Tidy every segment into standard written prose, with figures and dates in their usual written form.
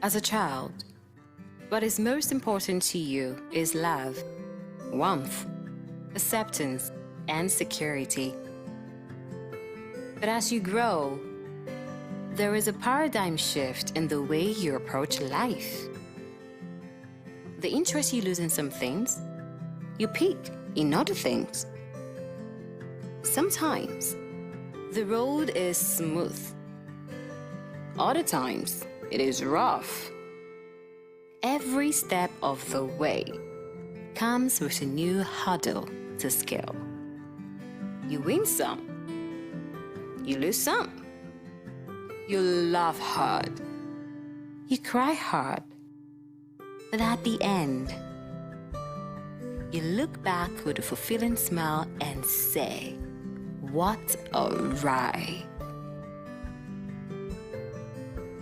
as a child, what is most important to you is love, warmth, acceptance, and security. But as you grow, there is a paradigm shift in the way you approach life. The interest you lose in some things, you peak in other things. Sometimes, the road is smooth. Other times, it is rough. Every step of the way comes with a new hurdle to scale. You win some, you lose some. You laugh hard, you cry hard, but at the end, you look back with a fulfilling smile and say, "What a ride."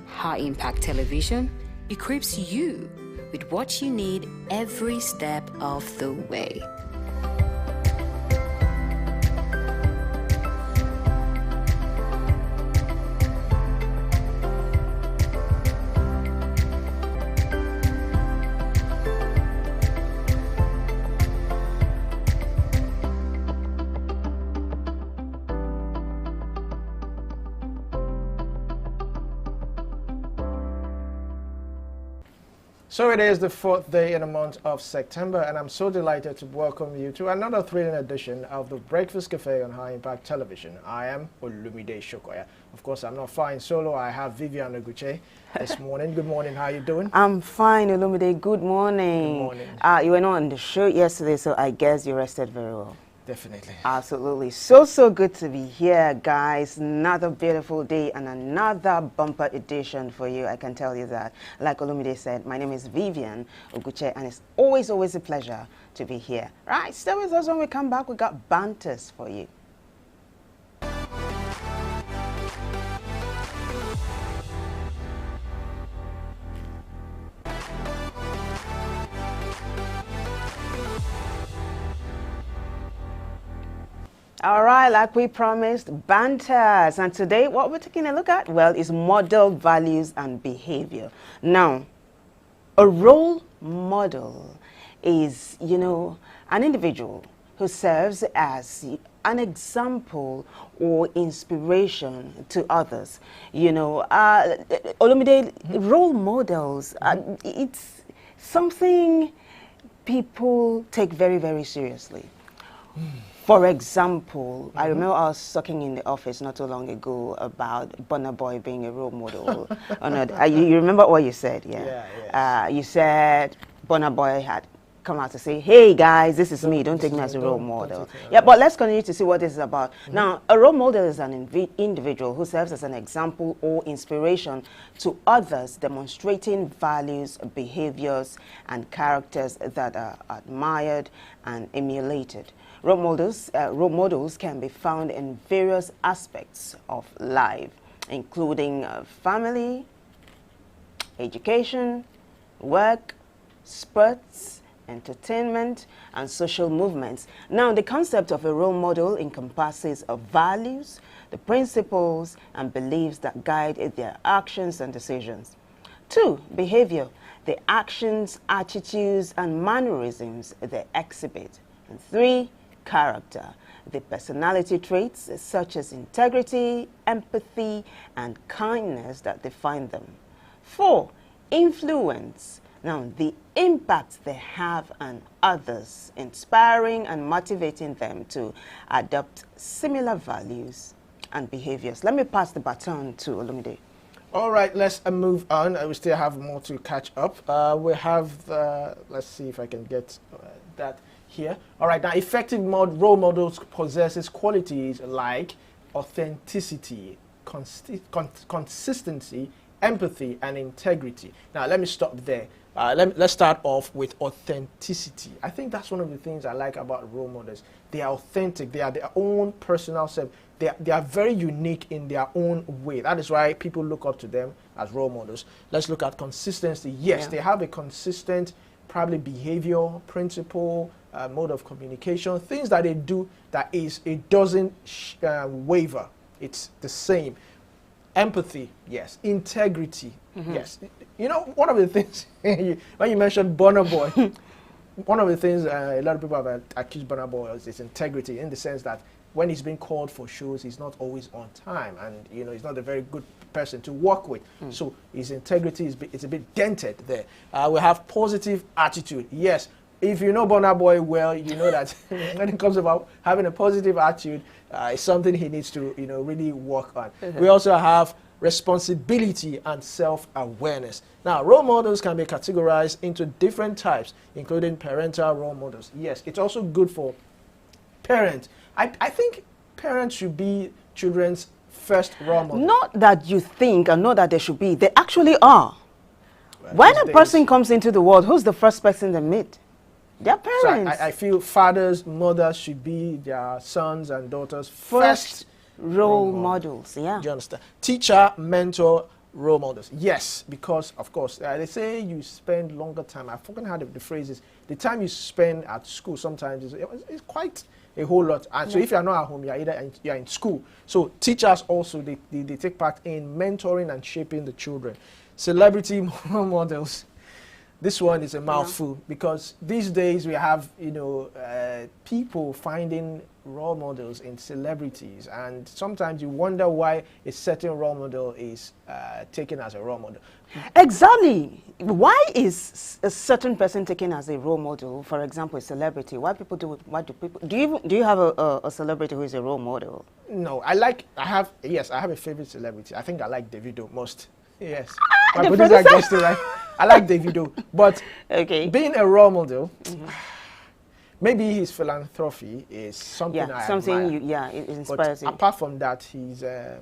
High Impact Television equips you with what you need every step of the way. So it is the 4th day in the month of September, and I'm so delighted to welcome you to another thrilling edition of the Breakfast Cafe on High Impact Television. I am Olumide Shokoya. Of course, I'm not flying solo. I have Vivian Oguche this morning. Good morning. How are you doing? I'm fine, Olumide. Good morning. Good morning. You were not on the show yesterday, so I guess you rested very well. Definitely. Absolutely. So good to be here, guys. Another beautiful day and another bumper edition for you. I can tell you that. Like Olumide said, my name is Vivian Oguche, and it's always a pleasure to be here. Right, stay with us. When we come back, we got banters for you. All right, like we promised, banters. And today, what we're taking a look at, well, is model values and behavior. Now, a role model is, an individual who serves as an example or inspiration to others. Olumide, role models, it's something people take very, very seriously. For example, I remember I was talking in the office not too long ago about Burna Boy being a role model. You remember what you said? Yeah. You said Burna Boy had come out to say, "Hey guys, this is me. Don't take me as a role model." Yeah, but let's continue to see what this is about. Now, a role model is an individual who serves as an example or inspiration to others, demonstrating values, behaviors, and characters that are admired and emulated. Role models can be found in various aspects of life, including family, education, work, sports, entertainment, and social movements. Now, the concept of a role model encompasses of values, the principles, and beliefs that guide their actions and decisions. 2, behavior, the actions, attitudes, and mannerisms they exhibit. And 3, character, the personality traits such as integrity, empathy, and kindness that define them. 4, influence. Now, the impact they have on others, inspiring and motivating them to adopt similar values and behaviors. Let me pass the baton to Olumide. All right, let's move on. We still have more to catch up. We have, let's see if I can get that here. All right, now effective role models possesses qualities like authenticity, consistency, empathy, and integrity. Now, let me stop there. Let's start off with authenticity. I think that's one of the things I like about role models. They are authentic. They are their own personal self. They are very unique in their own way. That is why people look up to them as role models. Let's look at consistency. Yes, they have a consistent, probably behavior, principle, mode of communication, things that they do that it doesn't waver. It's the same. Empathy, yes. Integrity, yes. You know, one of the things, when you mentioned Burna Boy, one of the things a lot of people have accused Burna Boy of is integrity, in the sense that when he's being called for shows, he's not always on time, and you know, he's not a very good person to work with. So his integrity is a bit dented there. We have positive attitude, yes. If you know Burna Boy well, you know that when it comes about having a positive attitude, it's something he needs to, you know, really work on. We also have responsibility and self-awareness. Now, role models can be categorized into different types, including parental role models. Yes, it's also good for parents. I think parents should be children's first role model. Not that you think and not that they should be. They actually are. Well, when a these person days- comes into the world, who's the first person they meet? Their So parents. I feel fathers, mothers should be their sons and daughters' First first role model. models, yeah. Do you understand? Teacher, mentor, role models. Yes, because of course they say you spend longer time. I've forgotten how the phrase is. The time you spend at school sometimes is quite a whole lot. And so if you're not at home, you're in school. So teachers also they take part in mentoring and shaping the children. Celebrity role models. This one is a mouthful because these days we have, you know, people finding role models in celebrities, and sometimes you wonder why a certain role model is taken as a role model. Exactly. Why is a certain person taken as a role model? For example, a celebrity. Why people do it? Why do people? Do you have a celebrity who is a role model? No, I have a favorite celebrity. I think I like Davido most. Yes, my the producer producer. guessed it right. I like Davido, but Okay. being a role model, maybe his philanthropy is something Yeah, I something admire. it But inspires you. apart from that, he's the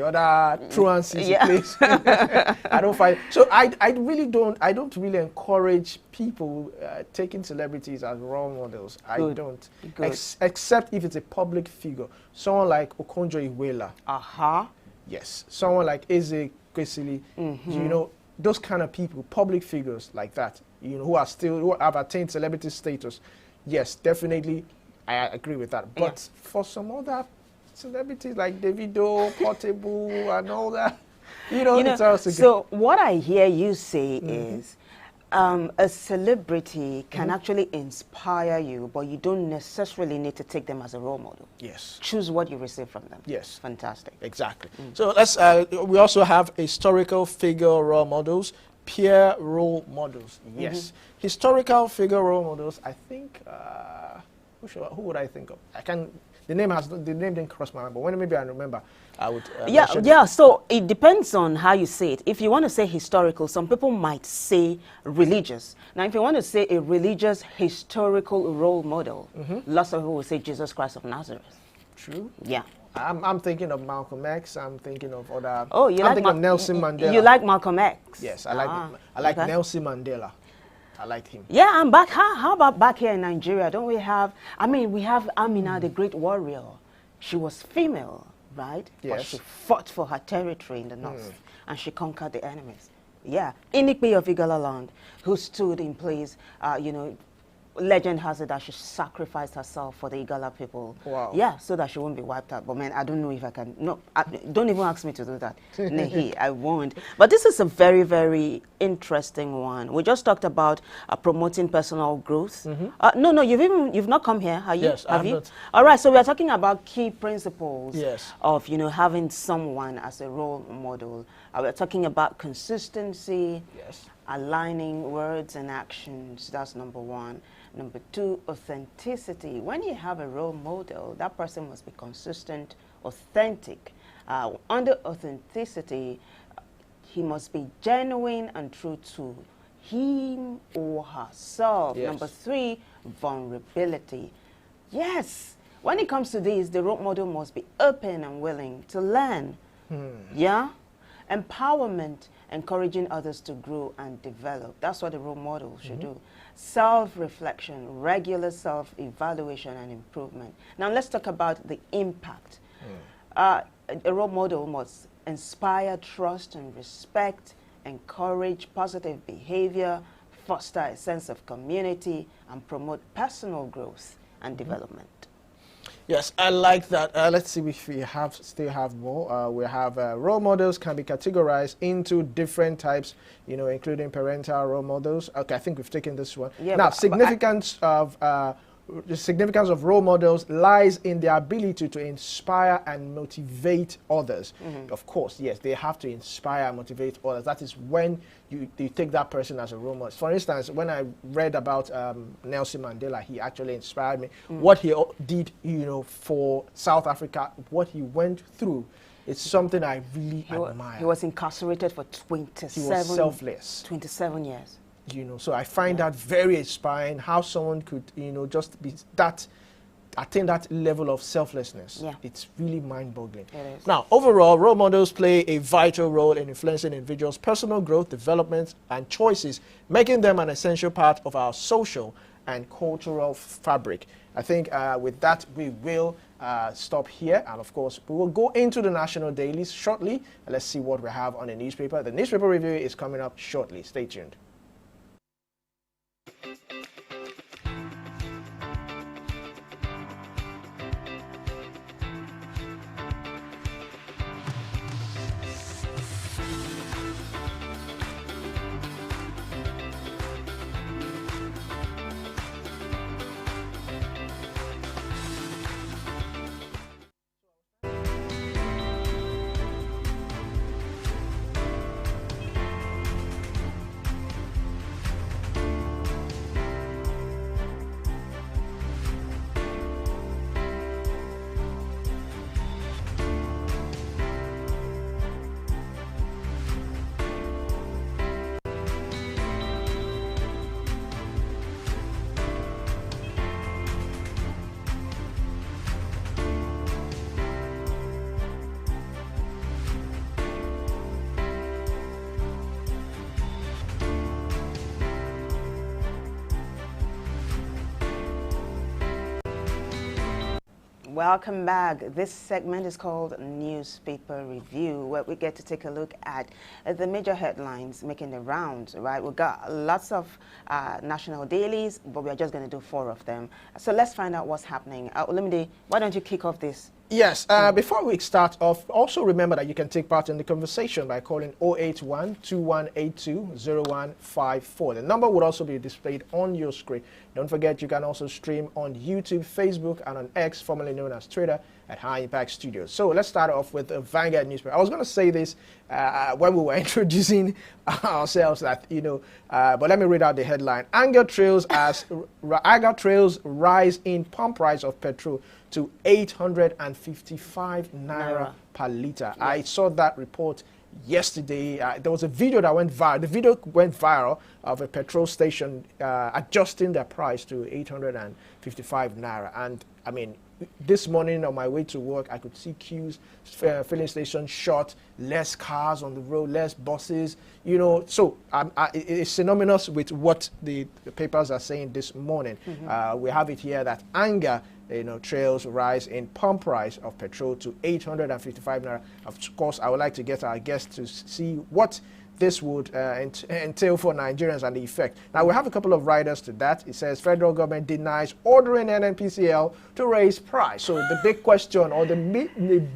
other truancies Yeah. he plays. I don't find so. I don't really encourage people taking celebrities as role models. I Good. don't, Good. except if it's a public figure, someone like Okonjo-Iweala. Aha. Yes, someone like Eze Kwesili. You know, those kind of people, public figures like that. You know, who have attained celebrity status. Yes, definitely, I agree with that. But for some other celebrities like Davido, Portable, and all that, you know, it's also good. So what I hear you say is a celebrity can actually inspire you, but you don't necessarily need to take them as a role model. Yes, Choose what you receive from them. Yes. Fantastic. exactly. So let's. We also have historical figure role models, peer role models. Yes, historical figure role models. I think. Who would I think of? The name didn't cross my mind, but when maybe I remember, I would. mention it. Yeah. So it depends on how you say it. If you want to say historical, some people might say religious. Now, if you want to say a religious historical role model, lots of people will say Jesus Christ of Nazareth. True. Yeah. I'm thinking of Malcolm X. I'm thinking of other. Oh, you I'm like thinking of Nelson Mandela. You like Malcolm X? Yes, I like okay. Nelson Mandela. I liked him. Yeah, and back. How about back here in Nigeria? Don't we have? I mean, we have Amina, the great warrior. She was female, right? But Yes. she fought for her territory in the north, and she conquered the enemies. Yeah, Inikpe of Igala land, who stood in place. You know, legend has it that she sacrificed herself for the Igala people. Wow. Yeah, so that she won't be wiped out. But man, I don't know if I can. No, don't even ask me to do that. Nahi, I won't. But this is a very, very interesting one. We just talked about promoting personal growth. No, you've not come here, have you? Yes, I have you? not. All right, so we are talking about key principles Yes. of having someone as a role model. We're talking about consistency. Yes. Aligning words and actions, that's number one. Number two, authenticity. When you have a role model, that person must be consistent, authentic. Under authenticity, he must be genuine and true to him or herself. Yes. Number three, vulnerability. Yes, when it comes to this, the role model must be open and willing to learn. Yeah? Empowerment, encouraging others to grow and develop. That's what the role model should do. Self-reflection, regular self-evaluation and improvement. Now let's talk about the impact. A role model must inspire trust and respect, encourage positive behavior, foster a sense of community, and promote personal growth and development. Yes, I like that. Let's see if we still have more. We have role models can be categorized into different types, including parental role models. Okay, I think we've taken this one. Yeah, now, the significance of role models lies in their ability to inspire and motivate others. Of course, yes, they have to inspire and motivate others. That is when you take that person as a role model. For instance, when I read about Nelson Mandela, he actually inspired me. What he did, for South Africa, what he went through, it's something I really admire. He was incarcerated for 27. He was selfless. 27 years. So I find that very inspiring, how someone could, just be attain that level of selflessness. Yeah. It's really mind-boggling. It is. Now, overall, role models play a vital role in influencing individuals' personal growth, development, and choices, making them an essential part of our social and cultural fabric. I think with that, we will stop here. And of course, we will go into the national dailies shortly. Let's see what we have on the newspaper. The newspaper review is coming up shortly. Stay tuned. Welcome back. This segment is called Newspaper Review, where we get to take a look at the major headlines making the rounds, right? We've got lots of national dailies, but we're just going to do 4 of them. So let's find out what's happening. Olumide, why don't you kick off this? Yes, before we start off, also remember that you can take part in the conversation by calling 081-2182-0154. The number would also be displayed on your screen. Don't forget, you can also stream on YouTube, Facebook, and on X, formerly known as Twitter, at High Impact Studios. So let's start off with the Vanguard newspaper. I was going to say this when we were introducing ourselves, that but let me read out the headline. Anger trails rise in pump price of petrol to 855 naira per liter. Yeah. I saw that report yesterday. There was a video that went viral. The video went viral of a petrol station adjusting their price to 855 naira. And I mean, this morning on my way to work, I could see queues, filling stations short, less cars on the road, less buses, So it's synonymous with what the papers are saying this morning. We have it here that anger, trails rise in pump price of petrol to 855 naira. Of course, I would like to get our guests to see what this would entail for Nigerians and the effect. Now, we have a couple of riders to that. It says federal government denies ordering NNPCL to raise price. So the big question, or the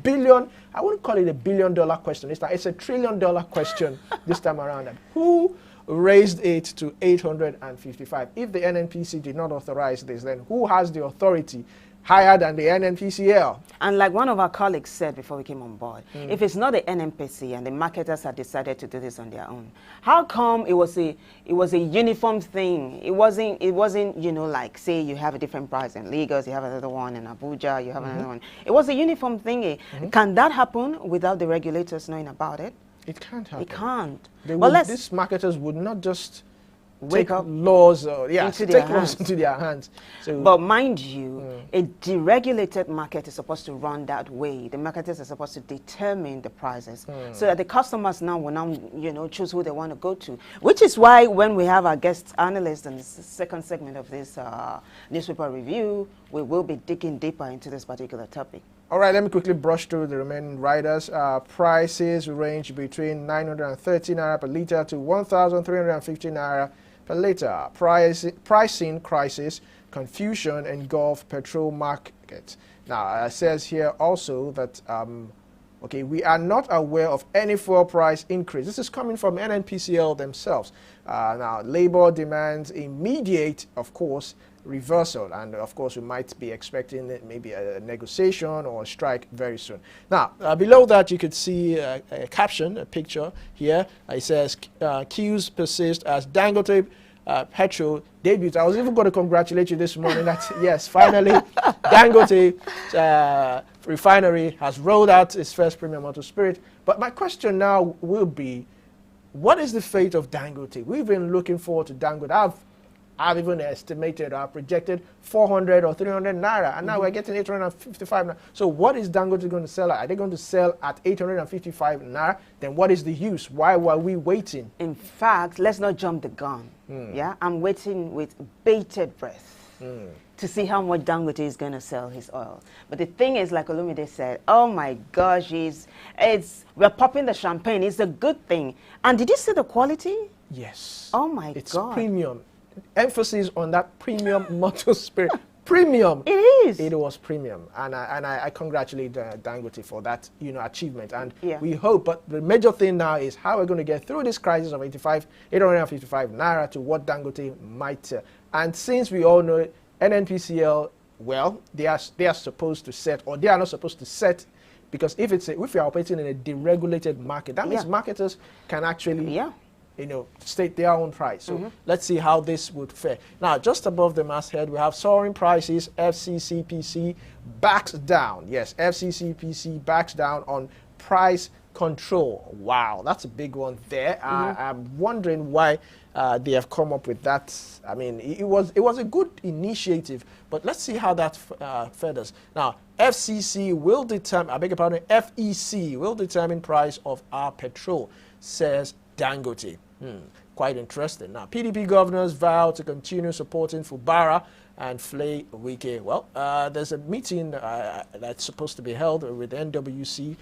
billion, I wouldn't call it a $1 billion question. It's a $1 trillion question this time around. And who raised it to 855? If the NNPC did not authorize this, then who has the authority higher than the NNPCL? And like one of our colleagues said before we came on board, if it's not the NNPC and the marketers had decided to do this on their own, how come it was a uniform thing? It wasn't like, say you have a different price in Lagos, you have another one in Abuja, you have another one. It was a uniform thing. Can that happen without the regulators knowing about it? It can't happen. It can't. These marketers would not just take laws into their hands. So, but mind you, a deregulated market is supposed to run that way. The marketers are supposed to determine the prices so that the customers now will choose who they want to go to. Which is why when we have our guest analysts in the second segment of this newspaper review, we will be digging deeper into this particular topic. All right, let me quickly brush through the remaining riders. Prices range between 930 naira per liter to 1,350 naira per liter. Pricing crisis, confusion engulf petrol market. Now, it says here also that, okay, we are not aware of any fuel price increase. This is coming from NNPCL themselves. Now, labor demands immediate, of course, reversal, and of course we might be expecting maybe a negotiation or a strike very soon. Now, below that you could see a caption, a picture here. It says, queues persist as Dangote petrol debut. I was even going to congratulate you this morning that yes, finally Dangote refinery has rolled out its first premium motor spirit. But my question now will be, what is the fate of Dangote? We've been looking forward to Dangote. I've even estimated or projected 400 or 300 naira, and now we're getting 855 naira. So what is Dangote going to sell at? Are they going to sell at 855 naira? Then what is the use? Why were we waiting? In fact, let's not jump the gun. Yeah, I'm waiting with bated breath to see how much Dangote is going to sell his oil. But the thing is, like Olumide said, oh my gosh, we're popping the champagne. It's a good thing. And did you see the quality? Yes. Oh my It's God. premium. Emphasis on that premium motor spirit. Premium. It is. It was premium, and I congratulate Dangote for that achievement. And Yeah. we hope, but the major thing now is how we're going to get through this crisis of 855 naira to what Dangote might. And since we all know NNPCL, well, they are supposed to set, or they are not supposed to set, because if we are operating in a deregulated market, that means marketers can actually state their own price. So let's see how this would fare. Now, just above the masthead, we have soaring prices. FCCPC backs down. Yes, FCCPC backs down on price control. Wow, that's a big one there. I'm wondering why they have come up with that. I mean, it was a good initiative, but let's see how that feathers. Now, FCC will determine, I beg your pardon, FEC will determine price of our petrol, says Dangote. Quite interesting. Now, PDP governors vow to continue supporting Fubara and Flay Wike. Well, there's a meeting that's supposed to be held with the NWC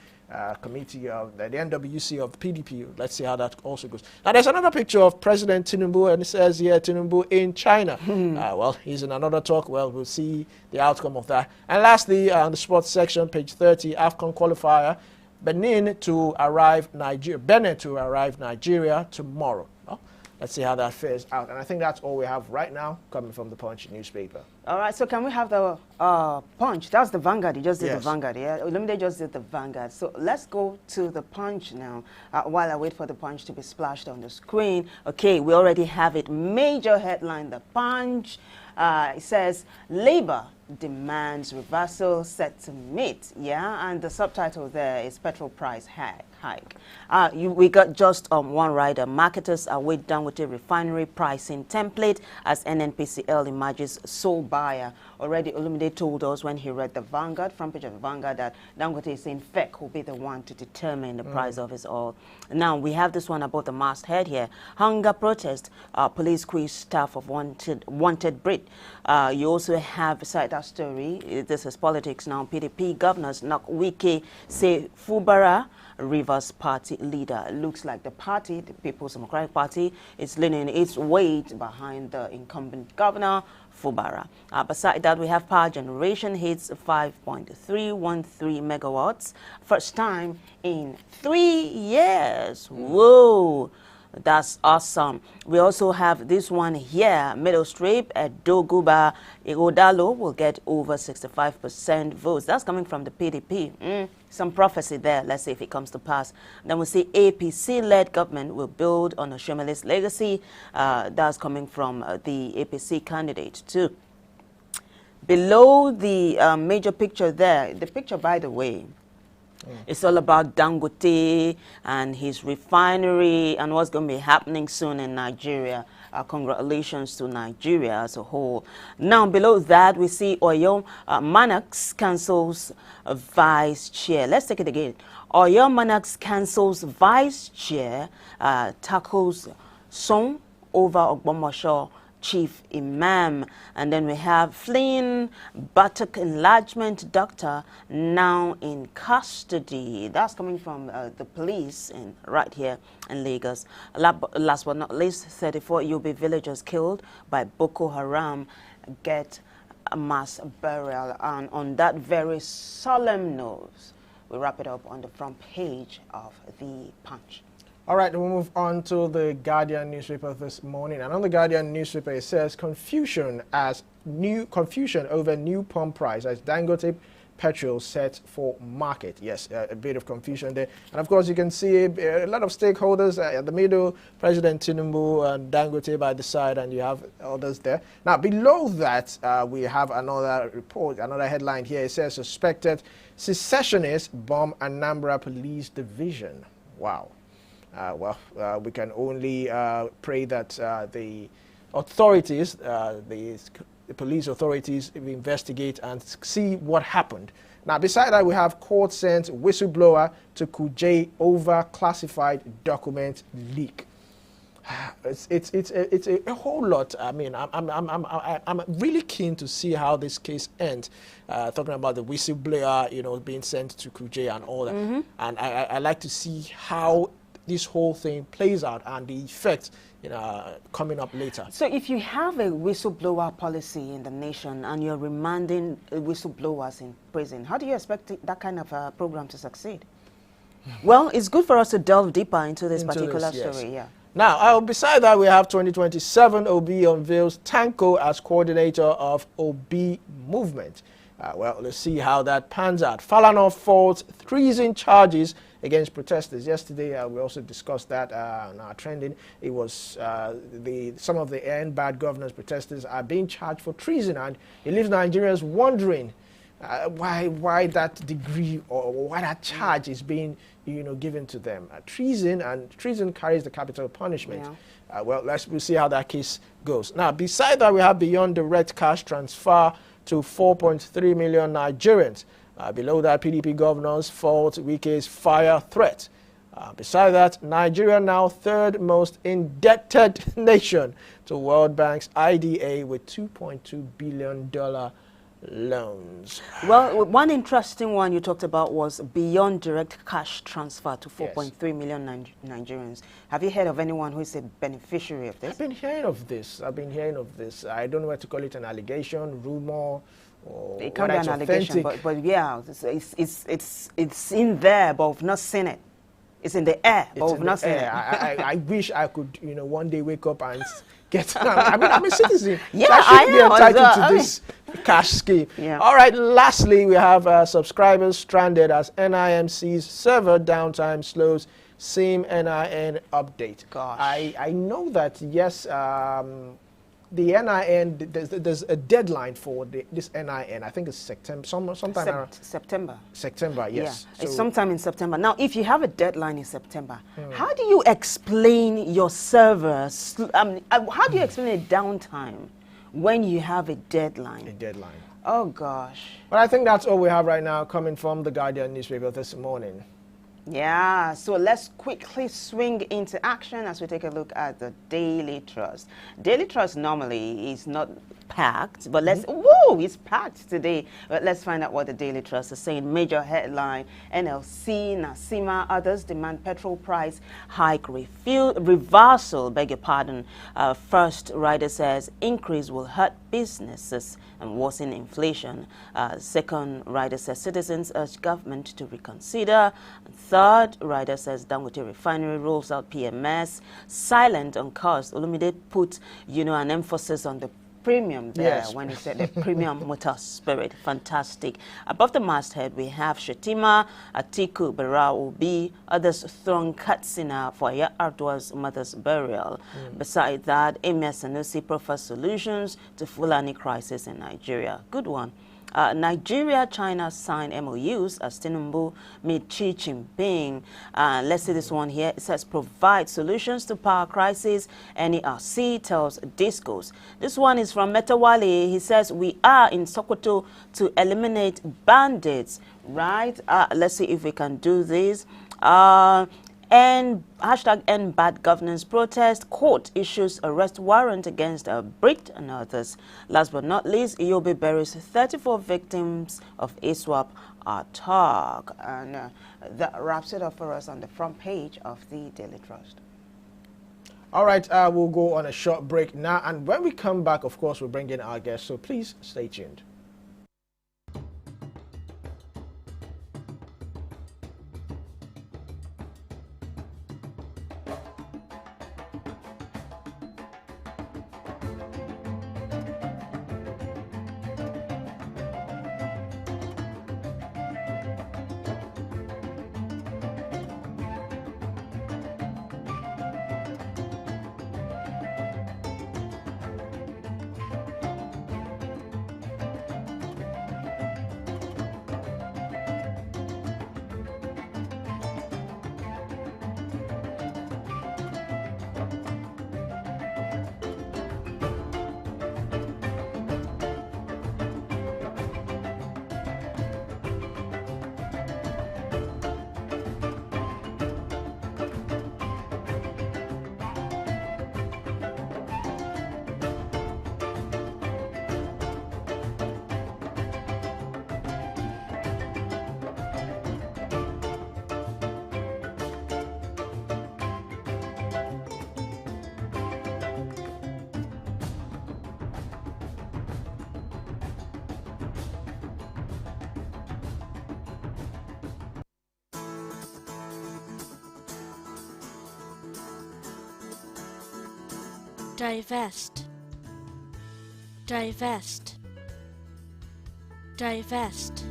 committee of the NWC of PDP. Let's see how that also goes. Now, there's another picture of President Tinubu, and it says here, Tinubu in China. Well, he's in another talk. Well, we'll see the outcome of that. And lastly, on the sports section, page 30, AFCON qualifier, Benin to arrive Nigeria tomorrow. Well, let's see how that fares out. And I think that's all we have right now coming from the Punch newspaper. All right, so can we have the Punch? That's the Vanguard. You just did Yes. the Vanguard, yeah? Olumide just did the Vanguard. So let's go to the Punch now while I wait for the Punch to be splashed on the screen. Okay, we already have it. Major headline, the Punch. It says, Labour demands reversal set to meet. Yeah, and the subtitle there is petrol price hike. We got just one rider. Marketers await Dangote refinery pricing template as NNPCL emerges sole buyer. Already Olumide told us when he read the Vanguard, front page of the Vanguard, that Dangote is saying FEC will be the one to determine the price of his oil. Now, we have this one about the masthead here. Hunger protest, police quiz staff of wanted Brit. You also have, beside that story, this is politics now, PDP governors knock Wike, say Fubara, Rivers Party leader. It looks like the party, the People's Democratic Party, is leaning its weight behind the incumbent governor, Fubara. Beside that, we have power generation hits 5.313 megawatts. First time in 3 years. Whoa! That's awesome. We also have this one here, Middle Strip at Doguba. Igodalo will get over 65% votes. That's coming from the PDP. Some prophecy there. Let's see if it comes to pass. Then we see APC-led government will build on Oshomele's legacy. That's coming from the APC candidate too. Below the major picture there, the picture, by the way, it's all about Dangote and his refinery and what's going to be happening soon in Nigeria. Congratulations to Nigeria as a whole. Now, below that, we see Oyo Monarchs cancels vice chair. Let's take it again. Oyo Monarchs cancels vice chair, tackles Song over Ogbomosho chief imam. And then we have fleeing buttock enlargement doctor now in custody. That's coming from the police right here in Lagos. Last but not least, 34 Yobe villagers killed by Boko Haram get mass burial. And on that very solemn note, we wrap it up on the front page of the Punch. All right, we'll move on to the Guardian newspaper this morning. And on the Guardian newspaper, it says confusion over new pump price as Dangote petrol set for market. Yes, a bit of confusion there. And of course, you can see a lot of stakeholders at the middle, President Tinubu and Dangote by the side, and you have others there. Now, below that, we have another report, another headline here. It says suspected secessionists bomb Anambra Police Division. Wow. We can only pray that the authorities, the police authorities, investigate and see what happened. Now, beside that, we have court sent whistleblower to Kuje over classified document leak. It's a whole lot. I mean, I'm really keen to see how this case ends. Talking about the whistleblower, being sent to Kuje and all that, and I like to see how this whole thing plays out and the effect coming up later. So if you have a whistleblower policy in the nation and you're remanding whistleblowers in prison, how do you expect that kind of program to succeed? Well, it's good for us to delve deeper into this particular story. Yeah. Now, beside that, we have 2027 Obi unveils Tanko as coordinator of Obi movement. Well, let's see how that pans out. Falana faults treason charges against protesters. Yesterday, we also discussed that on our trending. It was some of the end bad governance protesters are being charged for treason, and it leaves Nigerians wondering why that degree or why that charge is being given to them. Treason carries the capital punishment. Yeah. We'll see how that case goes. Now, beside that, we have beyond direct cash transfer to 4.3 million Nigerians. Below that, PDP governors fault Wike's fire threat. Beside that, Nigeria now third most indebted nation to World Bank's IDA with $2.2 billion loans. Well, one interesting one you talked about was beyond direct cash transfer to 4.3 million Nigerians. Have you heard of anyone who is a beneficiary of this? I've been hearing of this. I don't know where to call it, an allegation, rumor. It can't be an allegation, but yeah, it's in there, but we've not seen it. It's in the air, but we've not seen it. I wish I could, one day wake up and get. I'm a citizen. Yeah, so I should be entitled to this cash scheme. Yeah. All right. Lastly, we have subscribers stranded as NIMC's server downtime slows SIM NIN update. Gosh. I know that yes. The NIN, there's a deadline for this NIN. I think it's September, sometime around September. September, yes. Yeah, it's sometime in September. Now, if you have a deadline in September, how do you explain your servers? How do you explain a downtime when you have a deadline? A deadline. Oh, gosh. But I think that's all we have right now coming from the Guardian newspaper this morning. Yeah, so let's quickly swing into action as we take a look at the Daily Trust. Daily Trust normally is not packed, but it's packed today. But let's find out what the Daily Trust is saying. Major headline, NLC, NASIMA, others demand petrol price hike reversal, beg your pardon. First rider says increase will hurt businesses and worsen inflation. Second rider says citizens urge government to reconsider. And third rider says Dangote refinery rolls out PMS. Silent on cost. Olumide put an emphasis on the premium there when he said the premium motor spirit. Fantastic. Above the masthead, we have Shetima, Atiku, Barra, Obi, others throwing Katsina for Yar'Adua's mother's burial. Beside that, Emir Sanusi proffers solutions to Fulani crisis in Nigeria. Good one. Nigeria-China signed MOUs as Tinubu meet Xi Jinping. Let's see this one here. It says provide solutions to power crisis. NERC tells Discos. This one is from Metawale. He says we are in Sokoto to eliminate bandits. Right? Let's see if we can do this. And #end bad governance protest. Court issues arrest warrant against Brit and others. Last but not least, Iyobe buries 34 victims of ISWAP attack. And that wraps it up for us on the front page of the Daily Trust. All right, we'll go on a short break now, and when we come back, of course, we'll bring in our guests, so please stay tuned. Divest, divest, divest.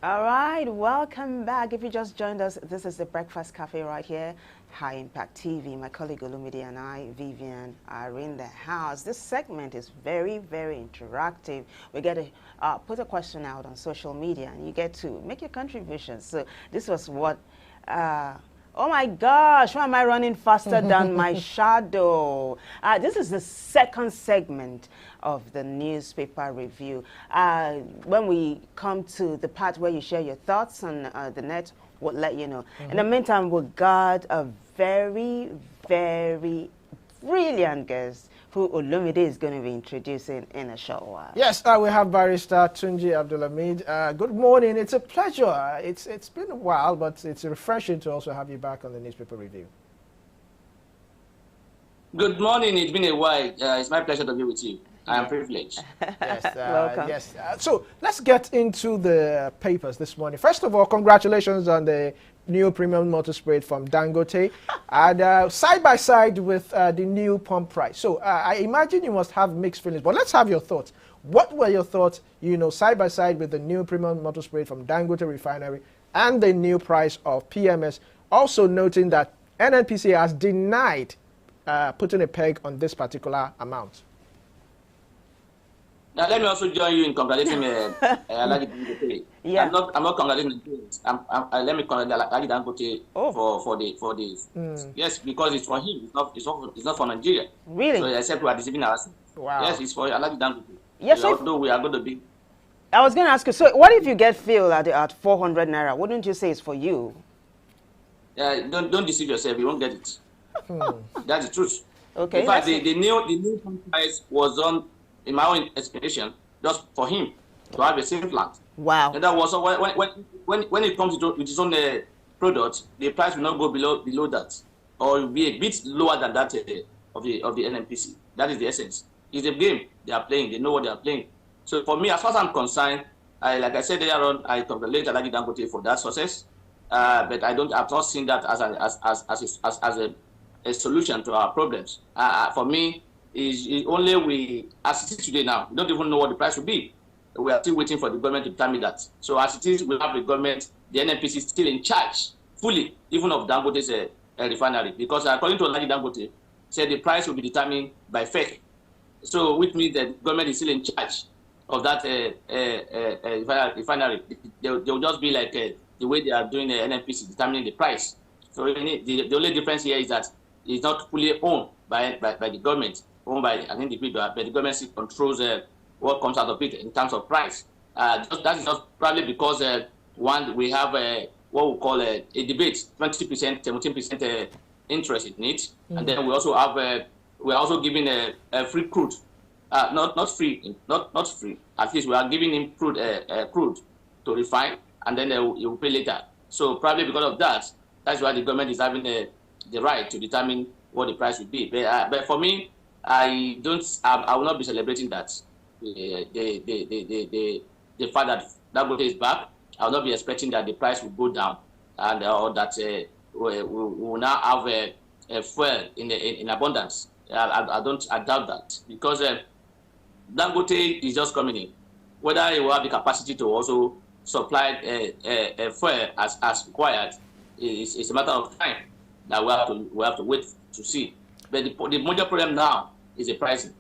All right, welcome back. If you just joined us, this is the Breakfast Cafe right here, High Impact TV. My colleague Olumide and I, Vivian, are in the house. This segment is very, very interactive. We get to put a question out on social media, and you get to make your contributions. So this was what... oh my gosh, why am I running faster than my shadow? This is the second segment of the newspaper review. When we come to the part where you share your thoughts on the net, we'll let you know. In the meantime, we got a very, very brilliant guest who Olumide is going to be introducing in a short while. Yes, we have Barrister Tunji Abdulhamid. Good morning. It's a pleasure. It's been a while, but it's refreshing to also have you back on the newspaper review. Good morning. It's been a while. It's my pleasure to be with you. I am privileged. Yes, welcome. Yes. So let's get into the papers this morning. First of all, congratulations on the new premium motor spray from Dangote, and side by side with the new pump price. So I imagine you must have mixed feelings, but let's have your thoughts. What were your thoughts, side by side with the new premium motor spray from Dangote Refinery and the new price of PMS? Also noting that NNPC has denied putting a peg on this particular amount. Now, let me also join you in congratulating Alhaji Dangote. Yeah. I'm not congratulating the let me congratulate Alhaji Dangote for this. Yes, because it's for him. It's not for Nigeria. Really? So except we are deceiving ourselves. Wow. Yes, it's for Alhaji Dangote. Yes, although we are going to be. I was going to ask you, so what if you get filled at 400 naira? Wouldn't you say it's for you? Don't deceive yourself. You won't get it. That's the truth. Okay. In fact, the new pump price was on, in my own explanation, just for him to have a safe plant. Wow. And that was when it comes to its own product, the price will not go below that. or be a bit lower than that of the NNPC. That is the essence. It's a game they are playing. They know what they are playing. So for me, as far as I'm concerned, like I said earlier on, I congratulate Alhaji Dangote for that success. But I've not seen that as a solution to our problems. For me, is only we, as it is today now, we don't even know what the price will be. We are still waiting for the government to determine that. So as it is, we have the government, the NNPC is still in charge, fully, even of Dangote's refinery. Because according to Alhaji Dangote, said the price will be determined by FEC. So which means that the government is still in charge of that refinery. They will just be like the way they are doing the NNPC, determining the price. So the only difference here is that it's not fully owned by the government, owned by an individual, but the government still controls what comes out of it in terms of price. That is just probably because one, we have what we call a debate, 20%, 17% interest in it, and then we also have we're also giving a free crude, not free. At least we are giving him crude to refine, and then he will pay later. So probably because of that, that's why the government is having the right to determine what the price will be. But for me, I will not be celebrating that. The fact that Dangote is back, I will not be expecting that the price will go down, and or that we will now have a fuel in abundance. I doubt that, because Dangote is just coming in. Whether he will have the capacity to also supply fuel as required is a matter of time that we have to wait to see. But the major problem now is the pricing.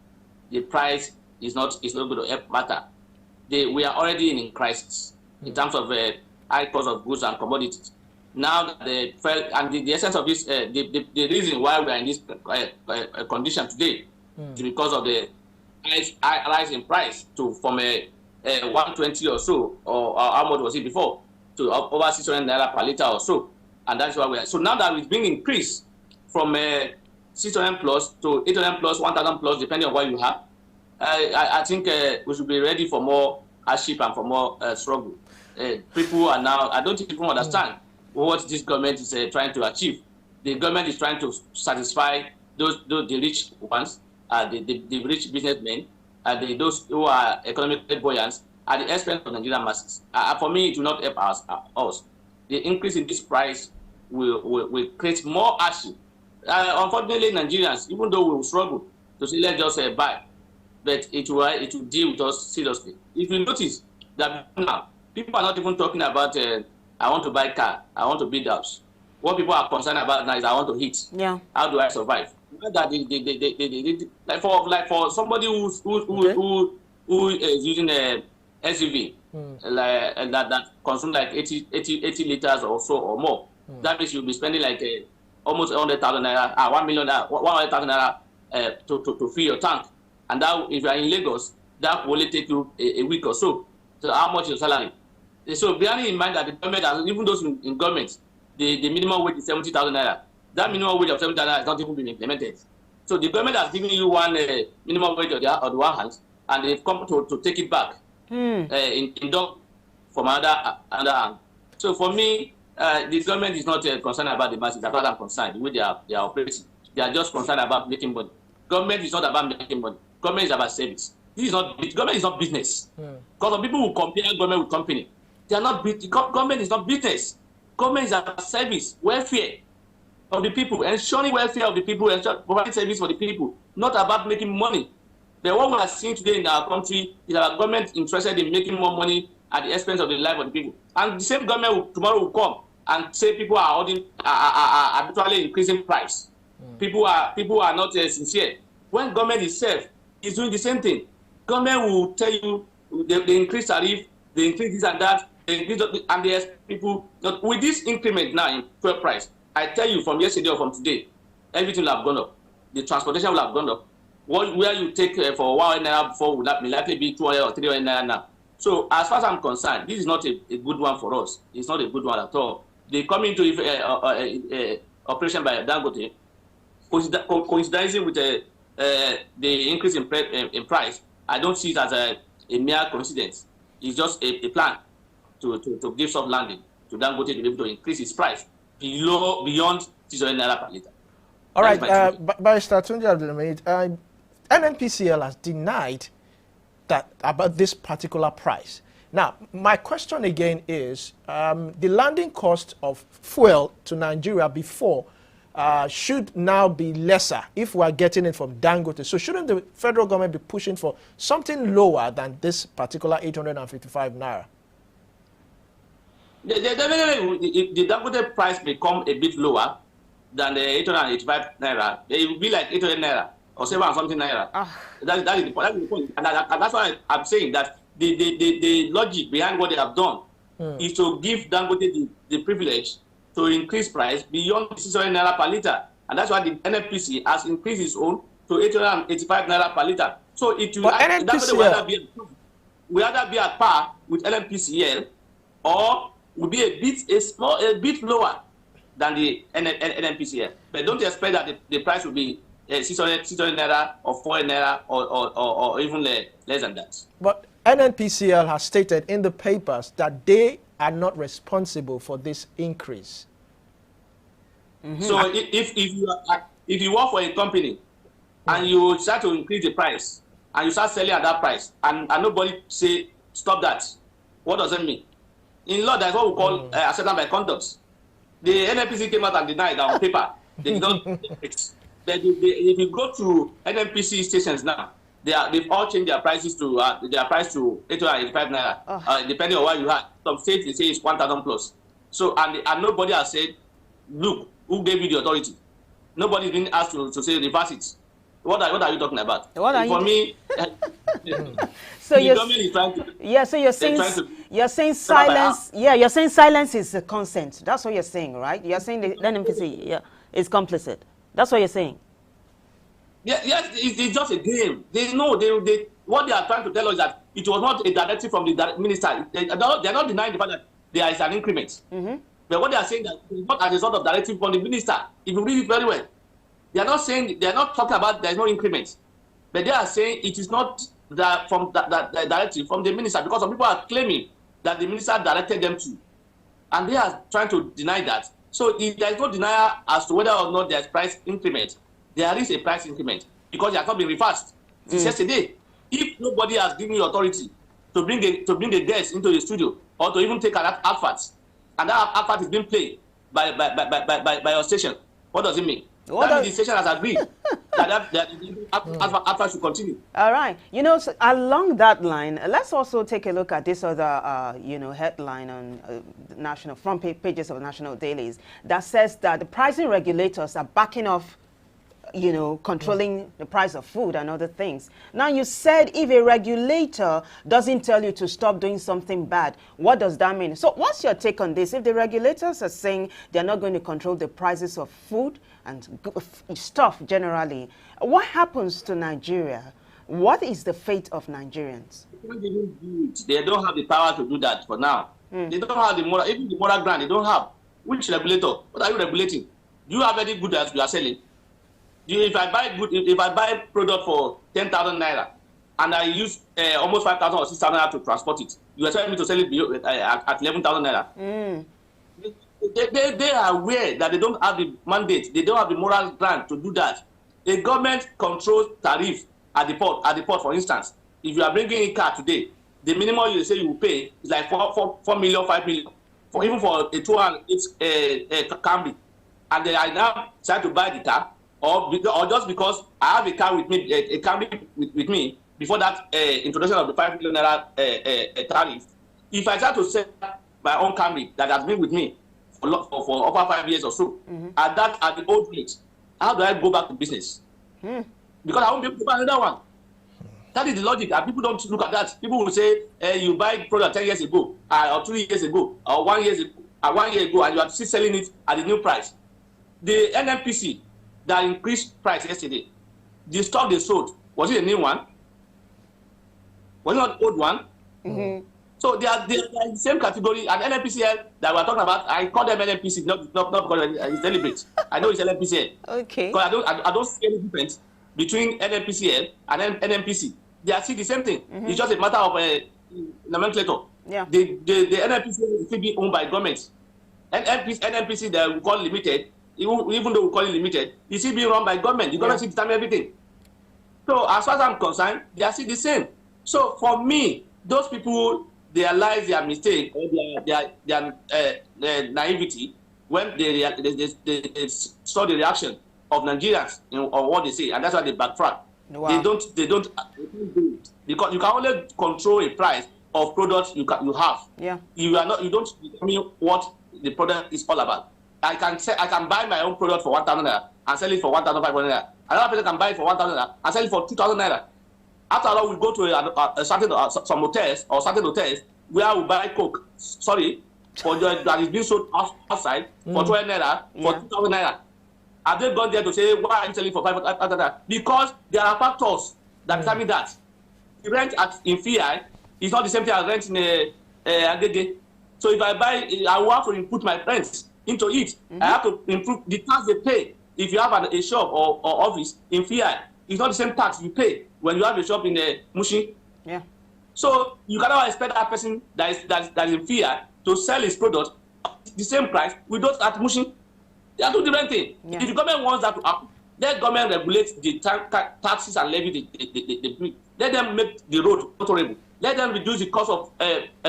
The price is not going to help matter. We are already in crisis in terms of high cost of goods and commodities. Now the essence of this, the reason why we are in this condition today is because of the rise in price from 120 or so, or how much was it before, to over 600 naira per liter or so, and that's why we are. So now that it's being increased from 600 plus to 800 plus, 1,000 plus, depending on what you have, I think we should be ready for more hardship and for more struggle. People are now, I don't think people understand what this government is trying to achieve. The government is trying to satisfy the rich ones, the rich businessmen, those who are economically buoyant at the expense of Nigerian masses. For me, it will not help us. The increase in this price will create more hardship. Unfortunately, Nigerians, even though we will struggle to say, let's just buy, but it will deal with us seriously. If you notice that now, people are not even talking about, I want to buy a car, I want to build a house. What people are concerned about now is, I want to eat. Yeah. How do I survive? Like for somebody who is using a SUV, that consumes like 80 liters or so or more, that means you'll be spending like almost 100,000 naira, 1 million, 100,000 naira to fill your tank. And that, if you are in Lagos, that will only take you a week or so. So how much is your salary? So bearing in mind that the government, even those in government, the minimum wage is 70,000 naira. That minimum wage of 70,000 naira has not even been implemented. So the government has given you one minimum wage on the one hand, and they've come to take it back in from another hand. So for me, the government is not concerned about the masses. As far as I'm concerned, the way they are operating, they are just concerned about making money. Government is not about making money. Government is about service. Government is not business. Because some people who compare government with company, they are not. Government is not business. Government is about service, welfare of the people, ensuring welfare of the people, providing service for the people, not about making money. But what we are seeing today in our country is our government interested in making more money at the expense of the life of the people. And the same government tomorrow will come and say people are actually increasing price. People are not sincere. When government itself is doing the same thing, government will tell you they increase tariff, they increase this and that, they increase, and they expect people. With this increment now in fuel price, I tell you from yesterday or from today, everything will have gone up. The transportation will have gone up. Where you take for 100 naira before will likely be 200 or 300 naira now. So as far as I'm concerned, this is not a good one for us. It's not a good one at all. They come into operation by Dangote, coinciding with the increase in price. I don't see it as a mere coincidence. It's just a plan to give soft landing to Dangote to be able to increase its price beyond 600 naira per liter. All That is right, my take. Barrister Tunji Abdulhamid, NNPCL has denied that about this particular price. Now, my question again is, the landing cost of fuel to Nigeria before should now be lesser if we are getting it from Dangote. So shouldn't the federal government be pushing for something lower than this particular 855 naira? If the Dangote price become a bit lower than the 885 naira, it will be like 800 naira or 7 something naira. That is the point. That is the point. And that's why I'm saying that the logic behind what they have done is to give Dangote the privilege to increase price beyond 600 naira per liter. And that's why the NNPC has increased its own to 885 naira per liter. So it will Dangote will either be at par with NNPCL or will be a bit lower than the NNPCL. But don't expect that the price will be 600 naira or 400 naira or even less than that. But NNPCL has stated in the papers that they are not responsible for this increase. So if you work for a company and you start to increase the price and you start selling at that price and nobody say stop that, what does that mean? In law, that's what we call acceptance by conduct. The NNPC came out and denied that on paper. They don't. If you go to NNPC stations now, they've all changed their prices to 885 naira, depending on what you had. Some states they say it's 1,000 plus. So and nobody has said, look, who gave you the authority? Nobody's been asked to say reverse it. What are you talking about? For me, so the government is trying to. So you're saying silence. Yeah, you're saying silence is a consent. That's what you're saying, right? You're saying the NNPC is complicit. That's what you're saying. Yes, it's just a game. They know what they are trying to tell us is that it was not a directive from the minister. They're not denying the fact that there is an increment. But what they are saying that it's not as a result of directive from the minister. If you read it very well, they are not talking about there is no increment, but they are saying it is not from that directive from the minister, because some people are claiming that the minister directed them to, and they are trying to deny that. So if there is no denial as to whether or not there is price increment, there is a price increment because it has not been reversed since yesterday. If nobody has given you authority to bring a guest into the studio or to even take an advert, and that advert is being played by your station, what does it mean? That means the station has agreed that advert should continue. All right. So along that line, let's also take a look at this other, headline on national front pages of national dailies that says that the pricing regulators are backing off, controlling the price of food and other things. Now, you said if a regulator doesn't tell you to stop doing something bad, what does that mean? So what's your take on this? If the regulators are saying they're not going to control the prices of food and stuff generally, what happens to Nigeria? What is the fate of Nigerians? They don't have the power to do that for now. They don't have the moral ground. They don't have. Which regulator? What are you regulating? Do you have any good that you are selling? If I buy product for 10,000 naira and I use almost 5,000 or 6,000 naira to transport it, you expect me to sell it at 11,000 naira? They are aware that they don't have the mandate, they don't have the moral ground to do that. A government controls tariff at the port, for instance. If you are bringing a car today, the minimum you say you will pay is like 4 million, 5 million, even for a 208 Camry. And they are now trying to buy the car, or just because I have a car with me, a Camry with me, before that introduction of the 5 million naira tariff. If I try to sell my own Camry that has been with me for over 5 years or so, at the old rate, how do I go back to business? Because I won't be able to buy another one. That is the logic, and people don't look at that. People will say, you buy product 10 years ago, or 2 years ago, or 1 year ago, and you are still selling it at the new price. The NNPC that increased price yesterday, the stock they sold, was it a new one? Was it not the old one? So they are in the same category. And NNPCL that we're talking about, I call them NNPC, not because it's deliberate. I know it's NNPCL. Okay. Because I don't see any difference between NNPCL and NNPC. They are still the same thing. It's just a matter of nomenclature. Yeah. The NNPC is still being owned by government. NNPC that we call limited even though we call it limited, it's still being run by government. The government still determine everything. So as far as I'm concerned, they are still the same. So for me, those people realize their mistake or their naivety when they saw the reaction of Nigerians on what they say, and that's why they backtrack. Wow. They don't do it because you can only control a price of products you have. Yeah. You don't determine what the product is all about. I can buy my own product for 1,000 naira and sell it for 1,500 naira. Another person can buy it for 1,000 naira and sell it for 2,000 naira. After all, we go to some hotels or certain hotels where we buy Coke. That is being sold outside for 12 naira, for 2,000 naira. Have they gone there to say why are you selling for 500 naira? Because there are factors that determine that. The rent in FI is not the same thing as rent in Agege. So if I buy, I will have to input my rent into it. I have to improve the tax they pay. If you have a shop or office in FI, it's not the same tax you pay when you have a shop in Mushin. Yeah. So you cannot expect that person that is in FI to sell his product at the same price with those at Mushin. They are two different things. Yeah. If the government wants that to happen, let government regulate the taxes and levy the let them make the road motorable. Let them reduce the cost of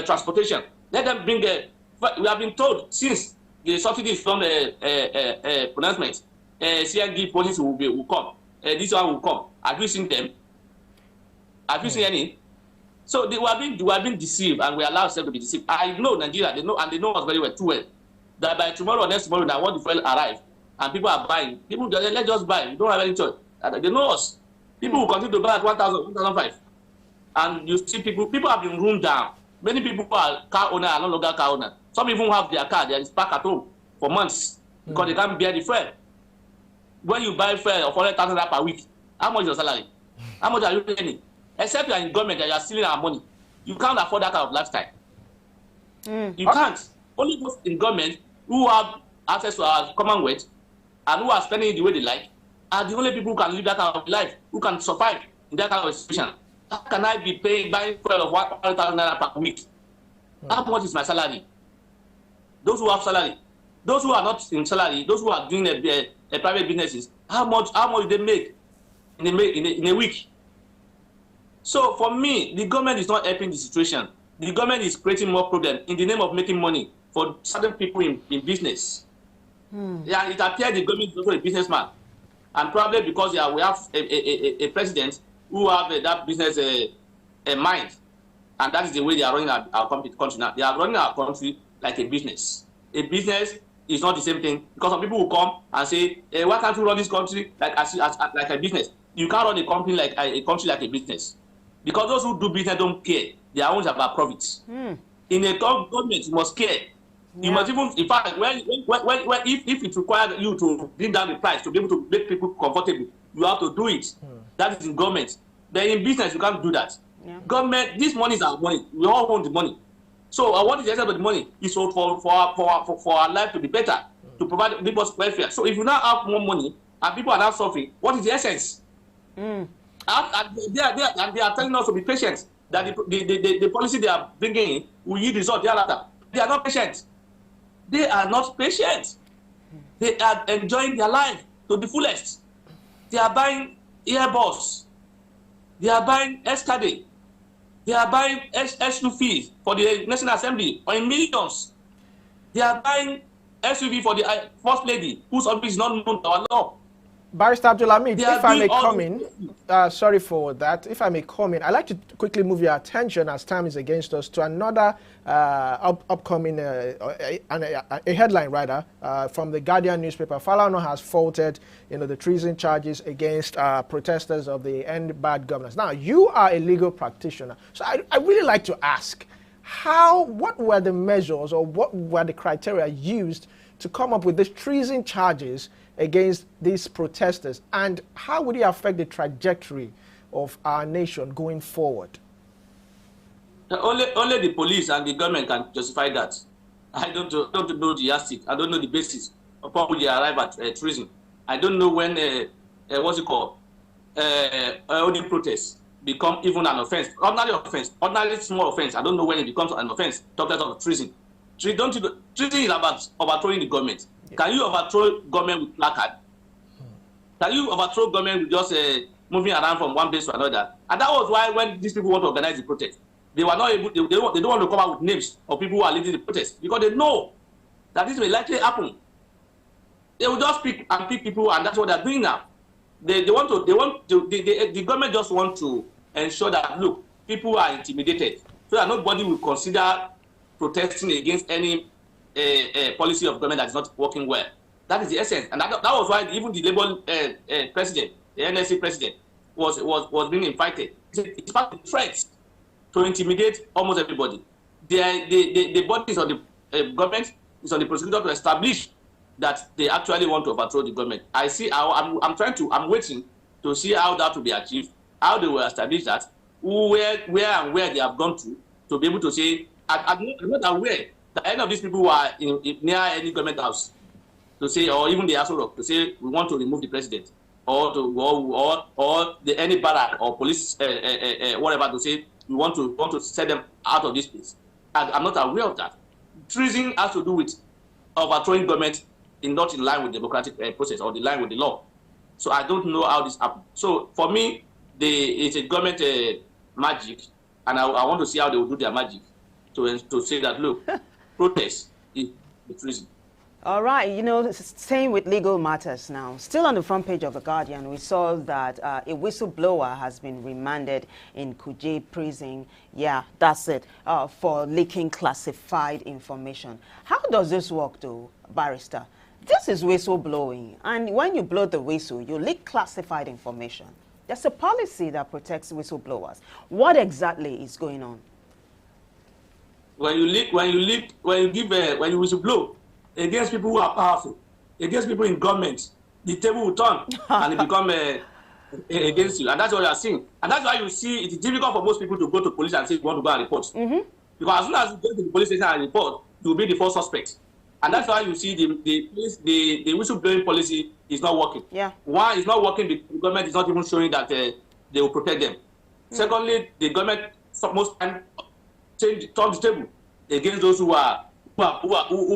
transportation. Let them bring we have been told since the subsidy from the pronouncement, CNG policy will come. This one will come. Have you seen them? Have you seen any? So we are being deceived, and we allow ourselves to be deceived. I know Nigeria, they know us very well, too well. That by tomorrow or next tomorrow, that when the fuel arrive, and people are buying, people let's just buy. We don't have any choice. They know us. People will continue to buy at 1,000, 1,500. And you see people have been run down. Many people are car owner, are no longer car owner. Some even have their car, they are parked at home for months because they can't bear the fuel. When you buy fuel of 400,000 per week, how much is your salary? How much are you earning? Except you are in government and you are stealing our money. You can't afford that kind of lifestyle. You can't. Only those in government who have access to our commonwealth and who are spending it the way they like are the only people who can live that kind of life, who can survive in that kind of situation. How can I be buying fuel of 100,000 naira per week? How much is my salary? Those who have salary, those who are not in salary, those who are doing a private businesses, how much do they make in a week? So for me, the government is not helping the situation. The government is creating more problems in the name of making money for certain people in business. Yeah, it appears the government is also a businessman, and probably because we have a president who have that business mind, and that is the way they are running our country now. They are running our country like a business. A business is not the same thing, because some people will come and say, why can't you run this country like a business? You can't run a company like a country like a business, because those who do business don't care. Their own is about profits. In a government, you must care. You must even, in fact, if it requires you to bring down the price to be able to make people comfortable, you have to do it. That is in government. But in business, you can't do that. Yeah. Government, this money is our money. We all own the money. So what is the essence of the money? Is for our life to be better, to provide people's welfare. So if you now have more money and people are now suffering, what is the essence? And they are telling us to be patient, that the policy they are bringing in will yield results thereafter. They are not patient. They are not patient. They are enjoying their life to the fullest. They are buying Airbus. They are buying Escade. They are buying SUVs for the National Assembly or in millions. They are buying SUV for the First Lady, whose office is not known to our law. Barrister Abdulhamid, if I may come in, sorry for that, if I may come in, I'd like to quickly move your attention, as time is against us, to another upcoming, a headline rather, from the Guardian newspaper. Falana has faulted, the treason charges against protesters of the End Bad Governance. Now, you are a legal practitioner, so I really like to ask, what were the measures or what were the criteria used to come up with these treason charges against these protesters, and how would it affect the trajectory of our nation going forward? Only the police and the government can justify that. I don't know the yardstick. I don't know the basis upon which they arrive at treason. I don't know when holding protests become even an offense. Ordinary small offense. I don't know when it becomes an offense. Talk less of treason. treason is about overthrowing the government. Yeah. Can you overthrow government with placard? Can you overthrow government with just moving around from one place to another? And that was why when these people want to organize the protest, they were not able. They don't want to come out with names of people who are leading the protest because they know that this will likely happen. They will just pick people, and that's what they're doing now. The government just want to ensure that, look, people are intimidated so that nobody will consider protesting against any policy of government that is not working well. That is the essence. And that was why even the Labour president, the NSC president, was being invited. It's part of the threats to intimidate almost everybody. The bodies of the government is on the prosecutor to establish that they actually want to overthrow the government. I'm waiting to see how that will be achieved, how they will establish that, where they have gone to be able to say, I'm not aware that any of these people who are near any government house to say, or even the Aso Rock, to say we want to remove the president, or any barrack or police, whatever, to say we want to set them out of this place. I'm not aware of that. Treason has to do with overthrowing government not in line with democratic process or the line with the law. So I don't know how this happened. So for me, it's a government magic, and I want to see how they will do their magic to say that, look, protest is treason. All right, same with legal matters now. Still on the front page of The Guardian, we saw that a whistleblower has been remanded in Kuje prison. Yeah, that's it, for leaking classified information. How does this work, though, Barrister? This is whistleblowing, and when you blow the whistle, you leak classified information. There's a policy that protects whistleblowers. What exactly is going on? When you whistleblow against people who are powerful, against people in government, the table will turn and it become against you, and that's what you are seeing. And that's why you see it is difficult for most people to go to police and say you want to go and report. Because as soon as you go to the police station and report, you will be the first suspect. And that's why you see the whistleblowing policy is not working. Yeah. One, it's not working because the government is not even showing that they will protect them. Secondly, the government most time turn the table against those who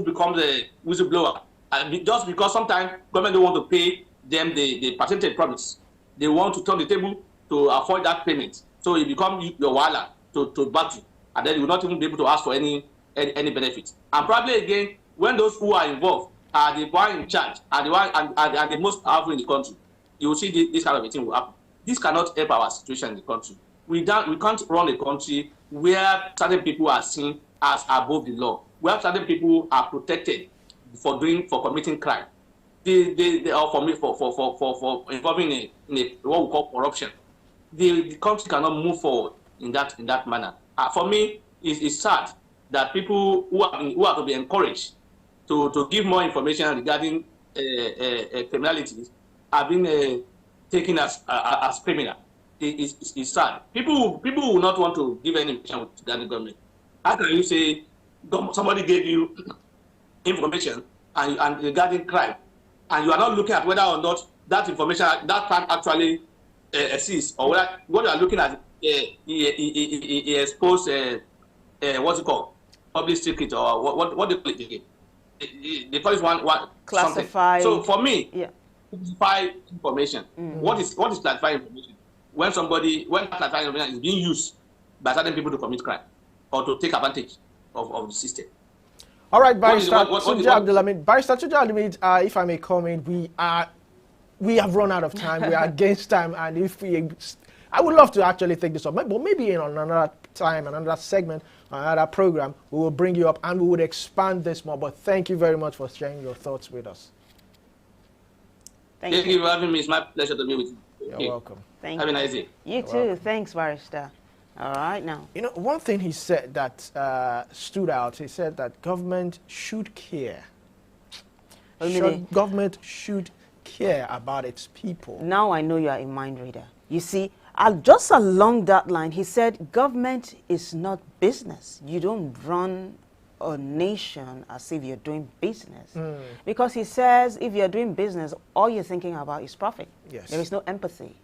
become the whistleblower. And just because sometimes government don't want to pay them the percentage promise, they want to turn the table to avoid that payment. So it becomes your wala to battle, and then you will not even be able to ask for any benefit. And probably again, when those who are involved are the one in charge, are the most powerful in the country, you will see this kind of a thing will happen. This cannot help our situation in the country. We can't run a country where certain people are seen as above the law, where certain people are protected for committing crime, for involving in what we call corruption. The country cannot move forward in that manner. For me, it's sad that people who are to be encouraged to give more information regarding criminalities are being taken as criminal. It's sad. People will not want to give any information to the government. How can you say somebody gave you information and regarding crime, and you are not looking at whether or not that information, that crime actually exists, or whether what you are looking at he exposed what's it called, public secret, or what they call it again? They call it one classified. Something. So for me, yeah, classified information. What is classified information? When classified information is being used by certain people to commit crime or to take advantage of the system. All right, Barrister Tunji Abdulhamid. Barrister Tunji Abdulhamid, if I may comment, we have run out of time. We are against time, and I would love to actually take this up, but maybe in another time, another segment, another program, we will bring you up and we would expand this more. But thank you very much for sharing your thoughts with us. Thank you for having me. It's my pleasure to be with you. You're welcome. Thank Have you. a nice day. You too. Welcome. Thanks, Barrister. All right, now. One thing he said that stood out, he said that government should care. Government should care about its people. Now I know you are a mind reader. You see, just along that line, he said government is not business. You don't run a nation as if you're doing business. Because he says if you're doing business, all you're thinking about is profit. Yes. There is no empathy.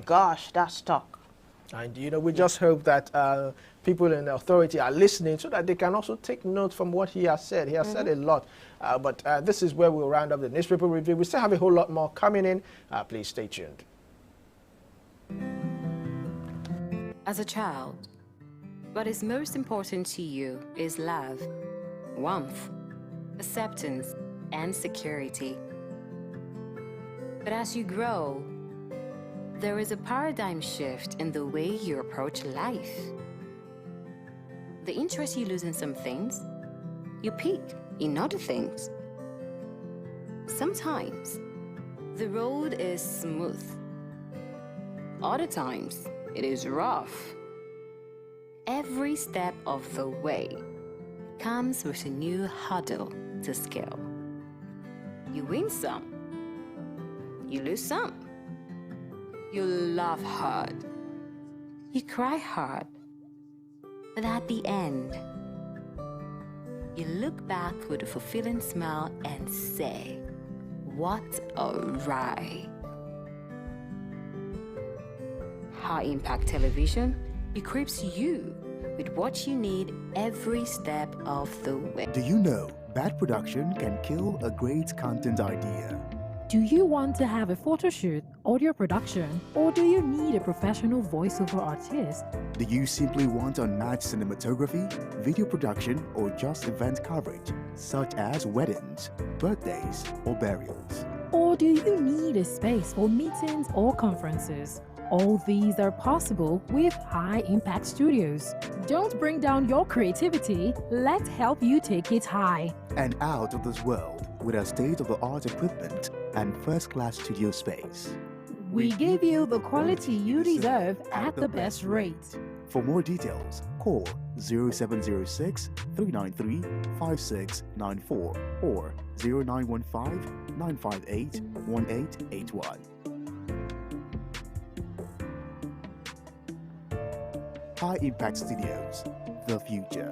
Gosh, that's talk. And we just hope that people in the authority are listening so that they can also take note from what he has said. He has said a lot. But this is where we'll round up the newspaper review. We still have a whole lot more coming in. Please stay tuned. As a child, what is most important to you is love, warmth, acceptance, and security. But as you grow, there is a paradigm shift in the way you approach life. The interest you lose in some things, you pick in other things. Sometimes, the road is smooth. Other times, it is rough. Every step of the way comes with a new hurdle to scale. You win some, you lose some. You laugh hard, you cry hard, but at the end, you look back with a fulfilling smile and say, what a ride. High Impact Television equips you with what you need every step of the way. Do you know bad production can kill a great content idea? Do you want to have a photo shoot, audio production, or do you need a professional voiceover artist? Do you simply want unmatched cinematography, video production, or just event coverage, such as weddings, birthdays, or burials? Or do you need a space for meetings or conferences? All these are possible with High Impact Studios. Don't bring down your creativity, let's help you take it high. And out of this world with our state-of-the-art equipment and first-class studio space. We give you the quality you deserve at the best rate. For more details, call 0706 393 5694 or 0915 958 1881. High Impact Studios, the future.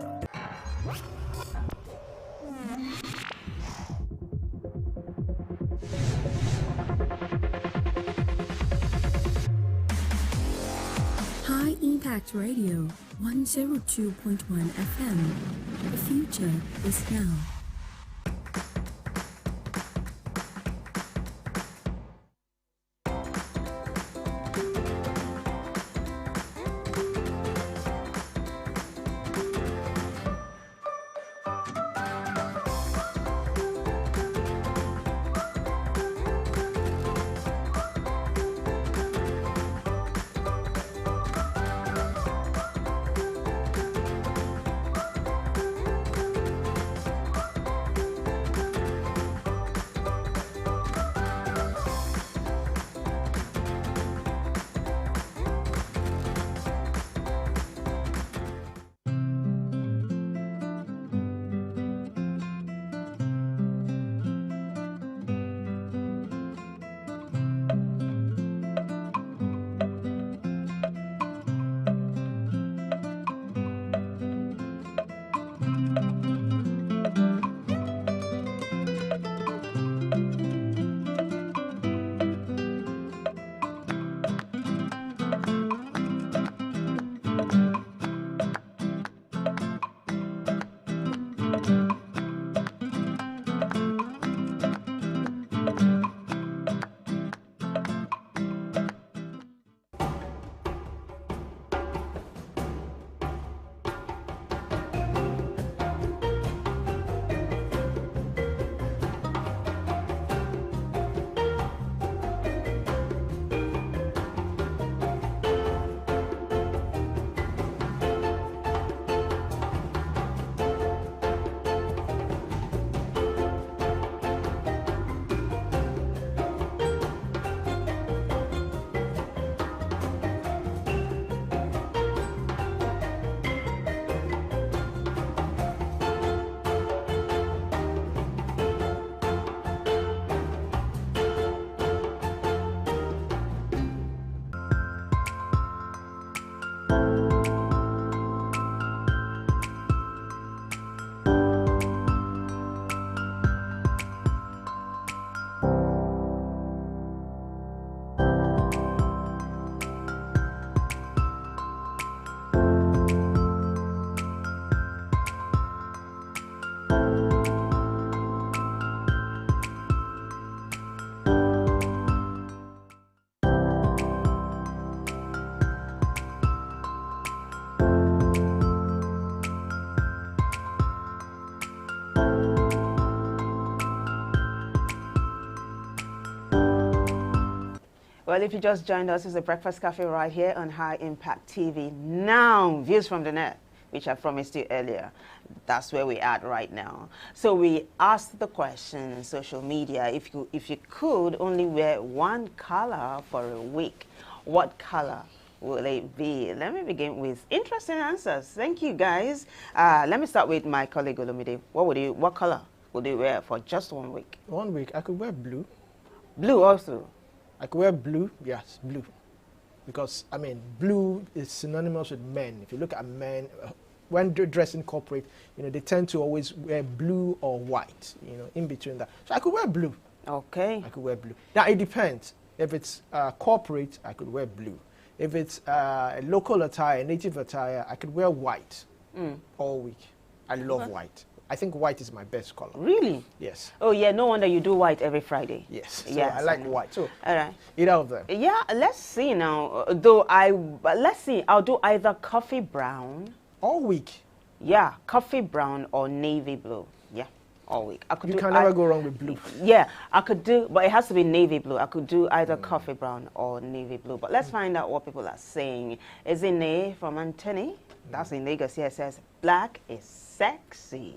High Impact Radio, 102.1 FM. The future is now. Well, if you just joined us, it's the Breakfast Cafe right here on High Impact TV. Now, views from the net, which I promised you earlier. That's where we're at right now. So we asked the question on social media, if you could only wear one color for a week, what color will it be? Let me begin with interesting answers. Thank you, guys. Let me start with my colleague Olumide. What color would you wear for just 1 week? 1 week, I could wear blue. Blue also. I could wear blue, yes, blue. Because, I mean, blue is synonymous with men. If you look at men, when they're dressing corporate, you know, they tend to always wear blue or white, you know, in between that. So I could wear blue. Okay. I could wear blue. Now, it depends. If it's corporate, I could wear blue. If it's a local attire, native attire, I could wear white all week. I love white. I think white is my best color. Really? Yes. Oh, yeah, no wonder you do white every Friday. Yes. So Yes, I like I know. white. So All right. either of them. Yeah, let's see now. Let's see. I'll do either coffee brown. All week. Yeah, coffee brown or navy blue. Yeah, all week. I could You do can never go wrong with blue. Yeah, I could do, but it has to be navy blue. I could do either coffee brown or navy blue. But let's find out what people are saying. Izine from Anthony, that's in Lagos here, says, black is sexy.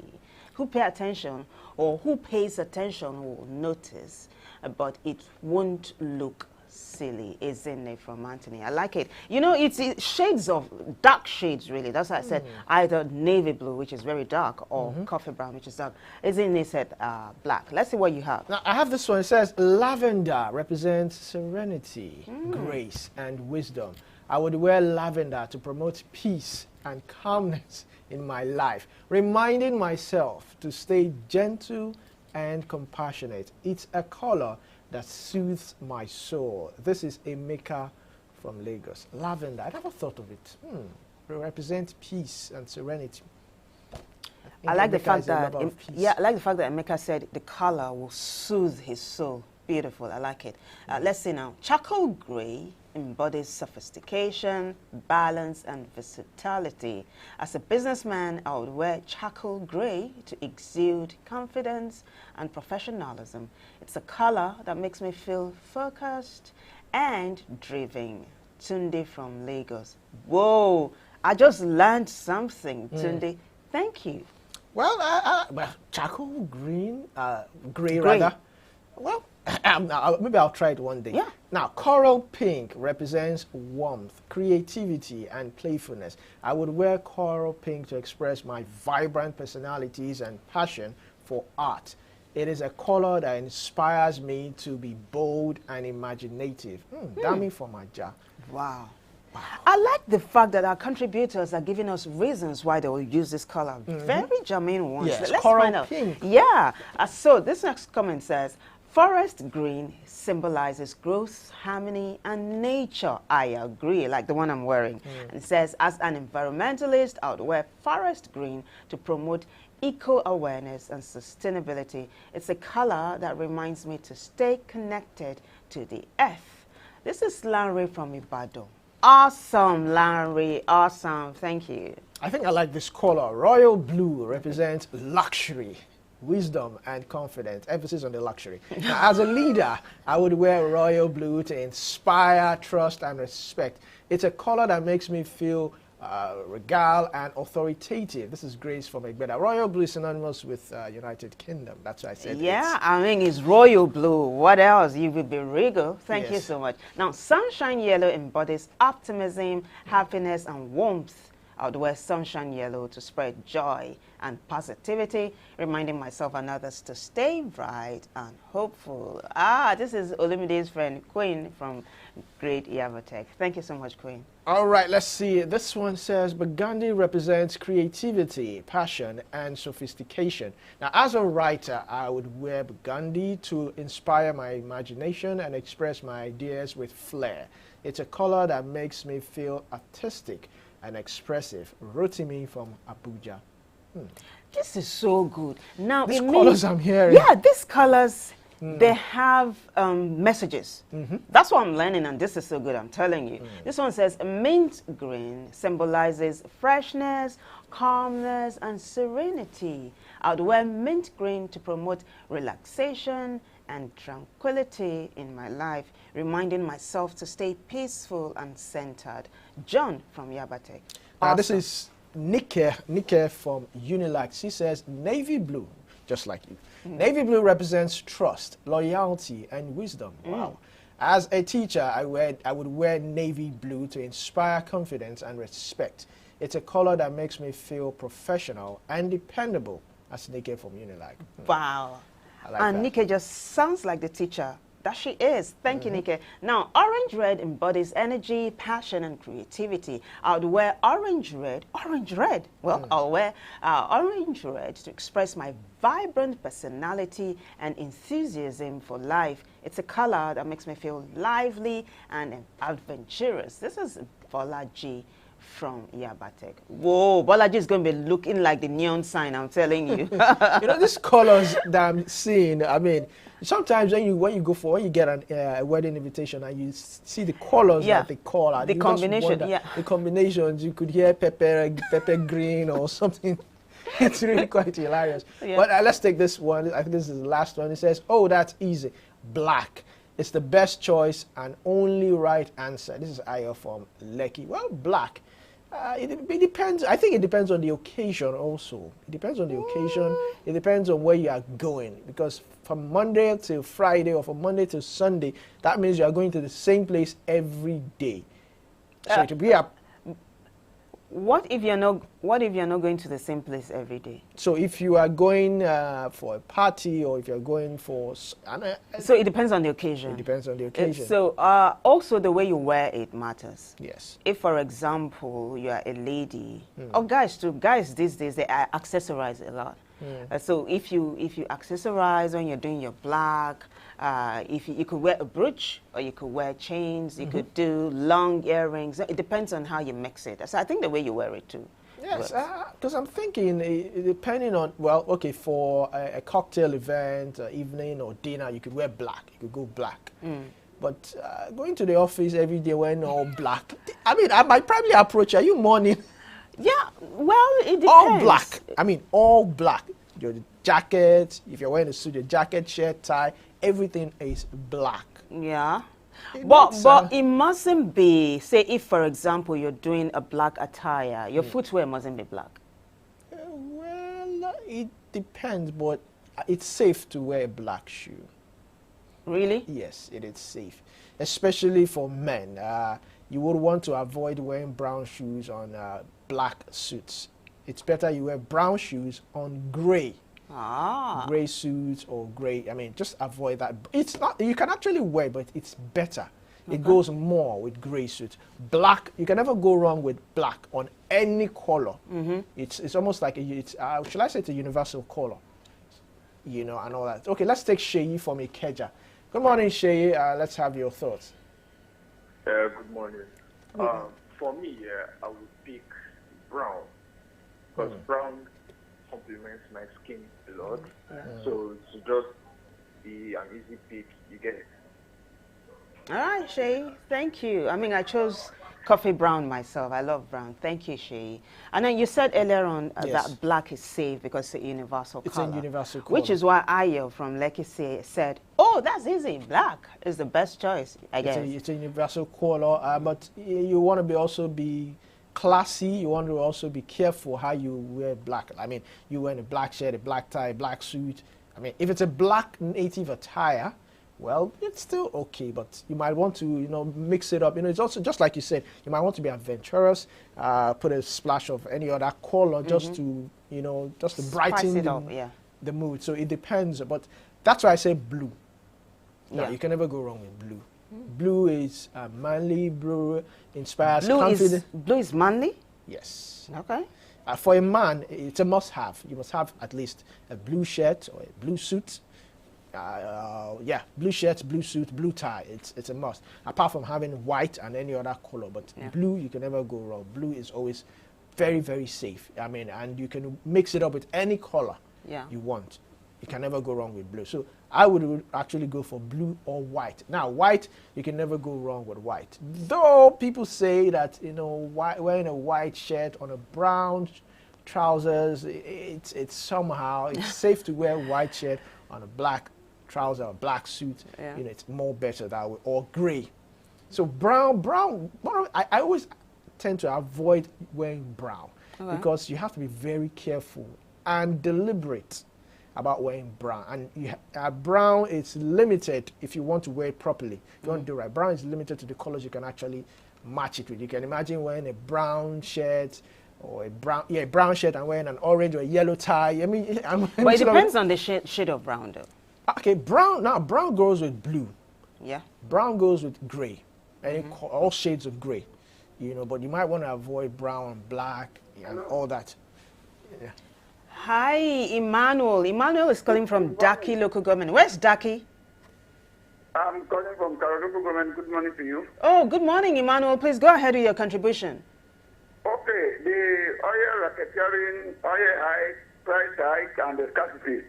Who pay attention or who pays attention will notice, but it won't look silly. Izine from Anthony. I like it. You know, it's shades of, dark shades really. That's why I said either navy blue, which is very dark, or coffee brown, which is dark. Izine said black. Let's see what you have. Now, I have this one. It says, lavender represents serenity, grace, and wisdom. I would wear lavender to promote peace and calmness in my life, reminding myself to stay gentle and compassionate. It's a color that soothes my soul. This is Emeka from Lagos. Lavender, I never thought of it. It represents peace and serenity. I like the Emeka fact is a that lover of peace. yeah, I like the fact that Emeka said the color will soothe his soul. Beautiful, I like it. Let's see now. Charcoal gray embodies sophistication, balance, and versatility. As a businessman, I would wear charcoal gray to exude confidence and professionalism. It's a color that makes me feel focused and driven. Tunde from Lagos. Whoa, I just learned something, Tunde. Thank you. Well, charcoal green, gray Gray. rather. Well, maybe I'll try it one day. Yeah. Now, coral pink represents warmth, creativity, and playfulness. I would wear coral pink to express my vibrant personalities and passion for art. It is a color that inspires me to be bold and imaginative. Dami for my job. Wow. I like the fact that our contributors are giving us reasons why they will use this color. Very germane ones. Yes, Let's coral find out. pink. Yeah. So this next comment says, forest green symbolizes growth, harmony, and nature. I agree, like the one I'm wearing. And it says, as an environmentalist, I would wear forest green to promote eco-awareness and sustainability. It's a color that reminds me to stay connected to the earth. This is Larry from Ibadan. Awesome, Larry. Awesome. Thank you. I think I like this color. Royal blue represents luxury, wisdom, and confidence. Emphasis on the luxury. Now, as a leader, I would wear royal blue to inspire trust and respect. It's a color that makes me feel regal and authoritative. This is Grace from Egbeda. Royal blue is synonymous with United Kingdom. That's why I said Yeah, I mean, it's royal blue. What else? You will be regal. Thank you Yes. so much. Now, sunshine yellow embodies optimism, happiness, and warmth. I would wear sunshine yellow to spread joy and positivity, reminding myself and others to stay bright and hopeful. This is Olumide's friend, Queen from Great Yavatech. Thank you so much, Queen. All right, let's see. This one says, Burgundy represents creativity, passion, and sophistication. Now, as a writer, I would wear Burgundy to inspire my imagination and express my ideas with flair. It's a color that makes me feel artistic and expressive. Rotimi from Abuja. This is so good. Now, These it colors means, I'm hearing. Yeah, these colors, they have messages. That's what I'm learning, and this is so good, I'm telling you. This one says, mint green symbolizes freshness, calmness, and serenity. I would wear mint green to promote relaxation and tranquility in my life, reminding myself to stay peaceful and centered. John from Yabatek. Now, this Awesome. is Nike from Unilag. She says, navy blue, just like you. Navy blue represents trust, loyalty, and wisdom. Wow. As a teacher, I would wear navy blue to inspire confidence and respect. It's a color that makes me feel professional and dependable. That's Nike from Unilag. Wow. I like And that. Nike just sounds like the teacher that she is. Thank you, Nike. Now, orange red embodies energy, passion, and creativity. I would wear orange red. Well, I'll wear orange red to express my vibrant personality and enthusiasm for life. It's a color that makes me feel lively and adventurous. This is Bolaji from Yabatek. Whoa, Bolaji is going to be looking like the neon sign, I'm telling you. You know, these colors that I'm seeing, I mean, sometimes when you get a wedding invitation and you see the colors Yeah. that they call out, The you just combination, wonder, yeah. the combinations, you could hear pepper green or something. It's really quite hilarious. Yeah. But let's take this one. I think this is the last one. It says, oh, that's easy. Black. It's the best choice and only right answer. This is Aya from Lekki. Well, black. It depends. I think it depends on the occasion also. It depends on the occasion. It depends on where you are going. Because from Monday to Friday or from Monday to Sunday, that means you are going to the same place every day. So it will be a What if you're not going to the same place every day? So if you are going for a party or if you're going for, So it depends on the occasion. it depends on the occasion. So also the way you wear it matters. Yes. If, for example, you are a lady, or guys too, guys these days, they accessorize a lot. So if you accessorize when you're doing your black, if you could wear a brooch or you could wear chains, you could do long earrings. It depends on how you mix it. So I think the way you wear it too. Yes, works. because I'm thinking, depending on, well, okay, for a cocktail event, evening or dinner, you could wear black. You could go black. But going to the office every day wearing all black, I mean, I might probably approach you. Are you morning? Yeah, well, it depends. All black. I mean, all black. Your jacket, if you're wearing a suit, your jacket, shirt, tie, everything is black. Yeah. It But makes, it mustn't be, say if, for example, you're doing a black attire, your footwear mustn't be black. Well, it depends, but it's safe to wear a black shoe. Really? Yes, it is safe, especially for men. You would want to avoid wearing brown shoes on black suits. It's better you wear brown shoes on gray suits or gray. I mean, just avoid that. It's not. You can actually wear, but it's better. It goes more with gray suits. Black, you can never go wrong with black on any color. It's almost like should I say it's a universal color, you know, and all that. Okay, let's take Sheyi from Ikeja. Good morning, Sheyi. Let's have your thoughts. Good morning. For me, I would pick brown because brown complements my skin a lot. So to just be an easy pick, you get it. All right, Shay. Thank you. I mean, I chose coffee brown myself. I love brown. Thank you, Shay. And then you said earlier on Yes. that black is safe because it's a universal It's color. a universal color. Which is why Ayo from Lekki said, oh, that's easy. Black is the best choice, I guess. It's a universal color, but you want to also be classy. You want to also be careful how you wear black. I mean, you wear a black shirt, a black tie, a black suit. I mean, if it's a black native attire, well, it's still okay, but you might want to, mix it up. It's also just like you said, you might want to be adventurous, put a splash of any other color just to, just to brighten Spice it up, yeah. the mood. So it depends, but that's why I say blue. No, Yeah. you can never go wrong with blue. Blue is manly, blue inspires Blue confidence. is manly? Yes. Okay. For a man, it's a must-have. You must have at least a blue shirt or a blue suit. Blue shirt, blue suit, blue tie. It's a must. Apart from having white and any other color, but blue you can never go wrong. Blue is always very, very safe. I mean, and you can mix it up with any color you want. You can never go wrong with blue. So I would actually go for blue or white. Now, white, you can never go wrong with white. Though people say that, wearing a white shirt on a brown trousers, it's somehow, it's safe to wear white shirt on a black trouser or black suit, Yeah. you know, it's more better that way, or gray. So brown, I always tend to avoid wearing brown because you have to be very careful and deliberate about wearing brown. And brown is limited if you want to wear it properly. If you want to do it right, brown is limited to the colors you can actually match it with. You can imagine wearing a brown shirt or a brown shirt and wearing an orange or a yellow tie. I mean, but it depends on the shade of brown, though. Okay, brown goes with blue. Yeah. Brown goes with gray, all shades of gray, you know. But you might want to avoid brown and black and all that. Yeah. Hi, Emmanuel. Emmanuel is calling from Daki local government. Where's Daki? I'm calling from Karaduku government. Good morning to you. Oh, good morning, Emmanuel. Please go ahead with your contribution. Okay, the oil racketeering, oil hike, price hike, and the scarcity.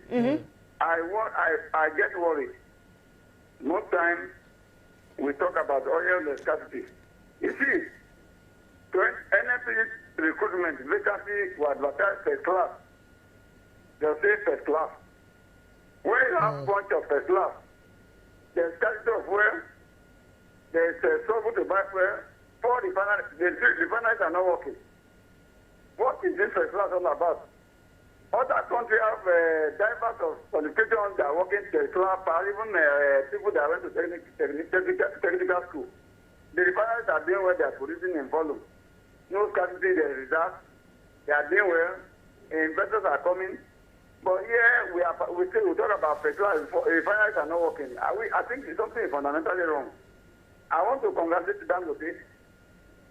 I get worried. Most times we talk about oil and scarcity. You see, NFP recruitment vacancy was advertised first class. They'll say first class. When you have a bunch of first class, there's scarcity of fuel, there's trouble to buy fuel, the refineries are not working. What is this first class all about? Other countries have divers of qualifications that are working to club, or even people that went to technical school. The refineries are doing well, they are producing in volume. No scarcity, there is that. They are doing well. Investors are coming. But here we talk about petrol, refineries are not working. I think something is fundamentally wrong. I want to congratulate Dangote.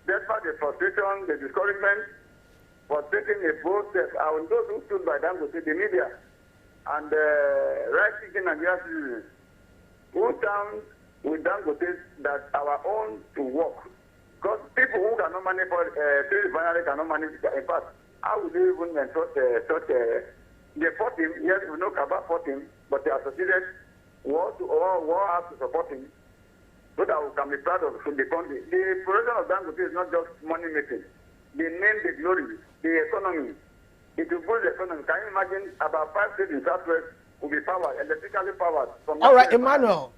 Despite the frustration, the discouragement, for taking a bold step. And those who stood by Dangote, the media, and right-thinking Nigerian citizens, who stand with Dangote that our own to work. Because people who cannot manage for refinery cannot manage. In fact, how would you even they fought him? Yes, we know Kaba fought him, but they associated war has to support him so that we can be proud of the country. The production of Dangote is not just money making. They name the glory, the economy. It will boost the economy. Can you imagine about 5 states in Southwest will be powered, electrically powered? All right, Emmanuel.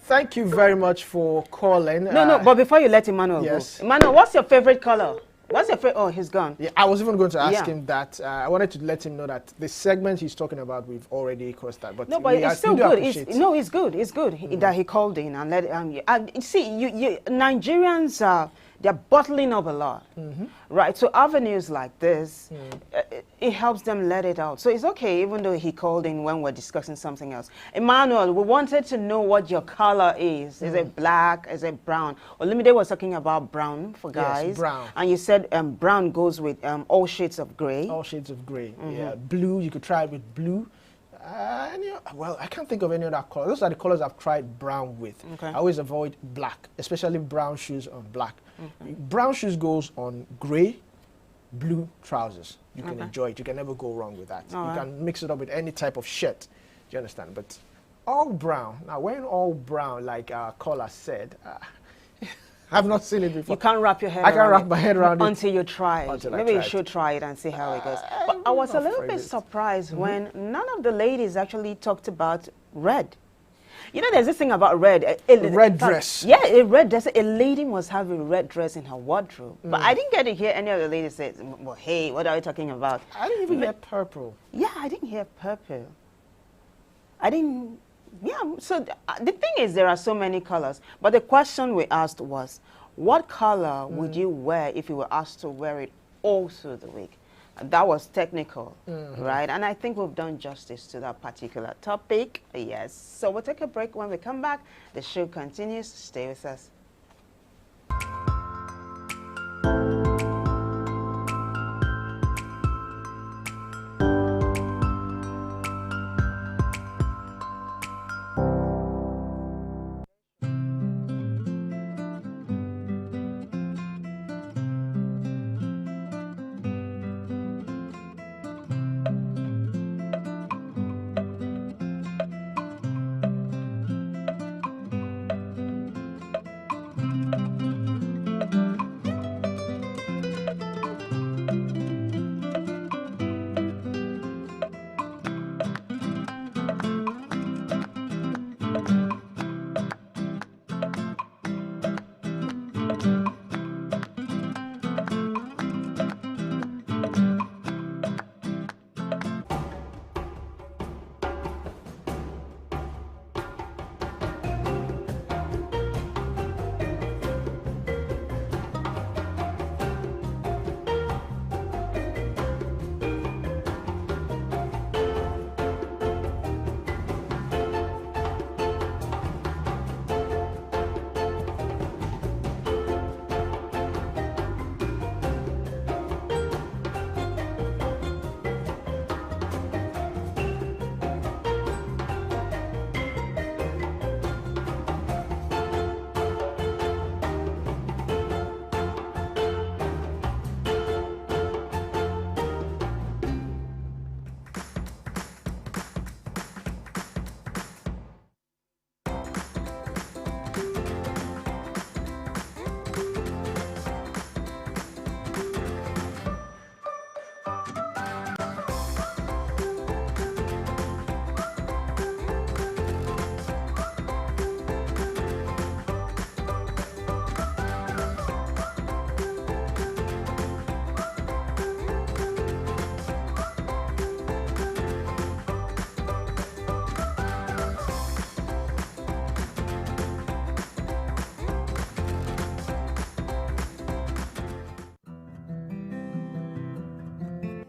Thank you very much for calling. No, but before you let Emmanuel go, Emmanuel, what's your favorite color? What's your favorite? Oh, he's gone. Yeah, I was even going to ask him that. I wanted to let him know that the segment he's talking about, we've already crossed that. But no, but it's still good. It's good. It's good that he called in and let. See, Nigerians they're bottling up a lot, right? So avenues like this, it helps them let it out. So it's okay, even though he called in when we're discussing something else. Emmanuel, we wanted to know what your color is. Is it black? Is it brown? Olumide was talking about brown for guys. Yes, brown. And you said brown goes with all shades of gray. All shades of gray, yeah. Blue, you could try it with blue. Well, I can't think of any other color. Those are the colors I've tried brown with. Okay. I always avoid black, especially brown shoes on black. Brown shoes goes on gray, blue trousers. You can enjoy it. You can never go wrong with that. You can mix it up with any type of shirt. Do you understand? But all brown. Now, wearing all brown, like our caller said, I've not seen it before. You can't wrap your head around it. I can't wrap my head around it. Until you try it. Maybe you should try it and see how it goes. But I was a little bit surprised when none of the ladies actually talked about red. You know, there's this thing about red. Red dress. Yeah, a red dress. A lady must have a red dress in her wardrobe. But I didn't get to hear any of the ladies say, well, hey, what are you talking about? I didn't even hear purple. Yeah, I didn't hear purple. I didn't... Yeah, so the thing is there are so many colors. But the question we asked was, what color would you wear if you were asked to wear it all through the week? That was technical, right? And I think we've done justice to that particular topic. Yes. So we'll take a break. When we come back, the show continues. Stay with us.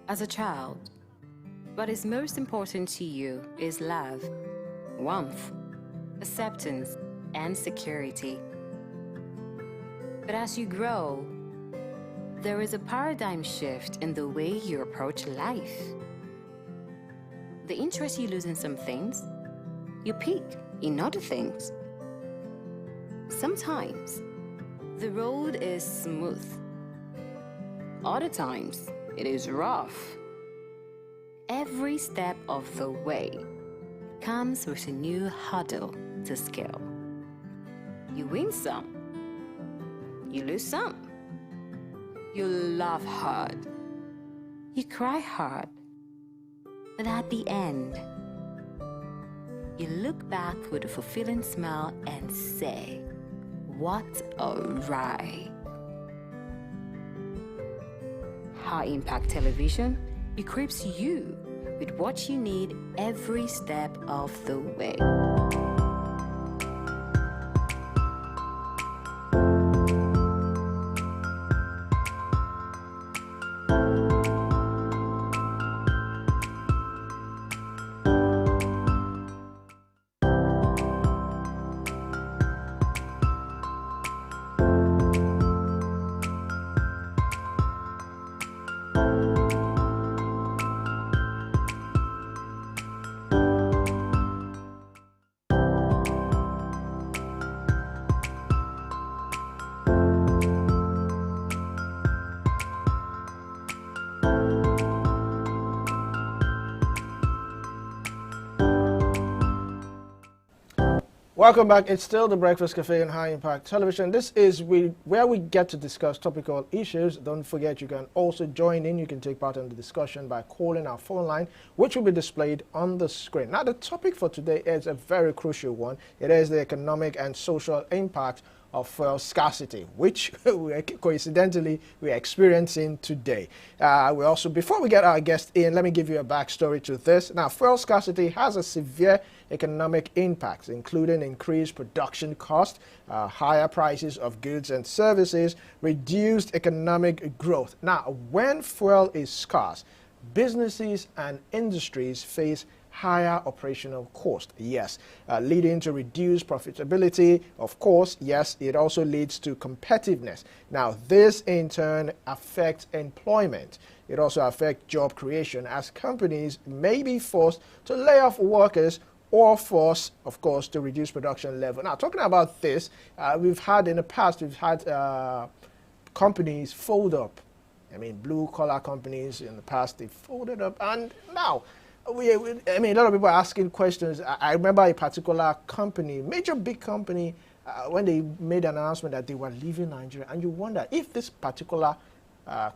As a child, what is most important to you is love, warmth, acceptance, and security. But as you grow, there is a paradigm shift in the way you approach life. The interest you lose in some things, you peak in other things. Sometimes, the road is smooth. Other times, it is rough. Every step of the way comes with a new hurdle to scale. You win some, you lose some. You laugh hard, you cry hard, but at the end, you look back with a fulfilling smile and say, "What a ride." High Impact Television equips you with what you need every step of the way. Welcome back. It's still the Breakfast Cafe on High Impact Television. This is where we get to discuss topical issues. Don't forget, you can also join in. You can take part in the discussion by calling our phone line, which will be displayed on the screen. Now, the topic for today is a very crucial one. It is the economic and social impact of fuel scarcity, which coincidentally we're experiencing today. Before we get our guest in, let me give you a backstory to this. Now, fuel scarcity has a severe economic impacts, including increased production costs, higher prices of goods and services, reduced economic growth. Now, when fuel is scarce, businesses and industries face higher operational cost, yes, leading to reduced profitability. Of course, yes, it also leads to competitiveness. Now, this in turn affects employment. It also affects job creation, as companies may be forced to lay off workers or force, of course, to reduce production level. Now, talking about this, we've had companies fold up. I mean, blue-collar companies in the past, they folded up, and now, a lot of people are asking questions. I remember a particular company, big company, when they made an announcement that they were leaving Nigeria, and you wonder if this particular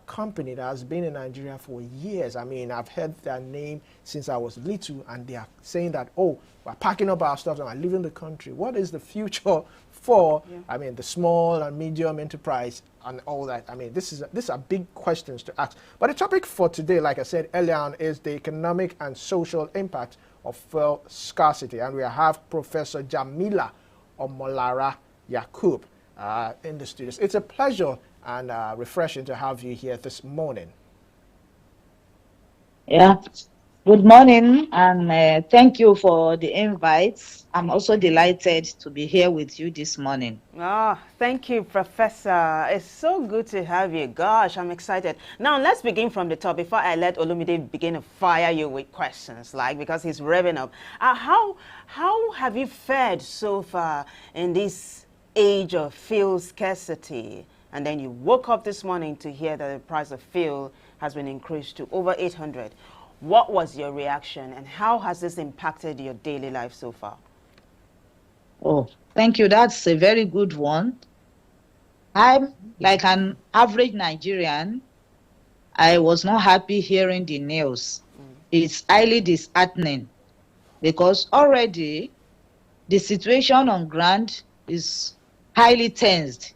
company that has been in Nigeria for years. I mean, I've heard their name since I was little, and they are saying that, oh, we're packing up our stuff and we're leaving the country. What is the future for, I mean, the small and medium enterprise and all that? I mean, these are big questions to ask. But the topic for today, like I said earlier on, is the economic and social impact of fuel scarcity. And we have Professor Jamila Omolara Yakub in the studios. It's a pleasure and refreshing to have you here this morning. Yeah, good morning, and thank you for the invites. I'm also delighted to be here with you this morning. Oh, thank you, Professor. It's so good to have you. Gosh, I'm excited. Now, let's begin from the top before I let Olumide begin to fire you with questions, because he's revving up. How have you fared so far in this age of fuel scarcity? And then you woke up this morning to hear that the price of fuel has been increased to over 800. What was your reaction, and how has this impacted your daily life so far? Oh, thank you. That's a very good one. I'm like an average Nigerian. I was not happy hearing the news. It's highly disheartening because already the situation on ground is highly tensed.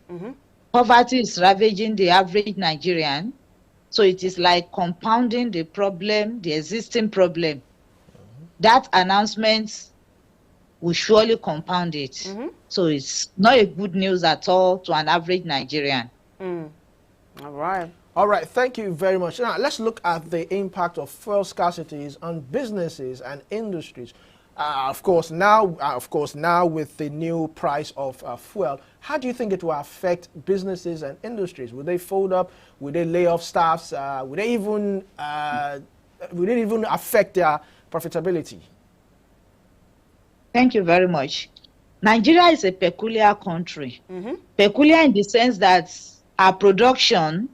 Poverty is ravaging the average Nigerian, so it is like compounding the problem, the existing problem. That announcement will surely compound it. So it's not a good news at all to an average Nigerian. All right. All right, thank you very much. Now, let's look at the impact of fuel scarcities on businesses and industries. Of course, now with the new price of fuel, how do you think it will affect businesses and industries? Will they fold up? Will they lay off staffs? Will it even affect their profitability? Thank you very much. Nigeria is a peculiar country. Peculiar in the sense that our production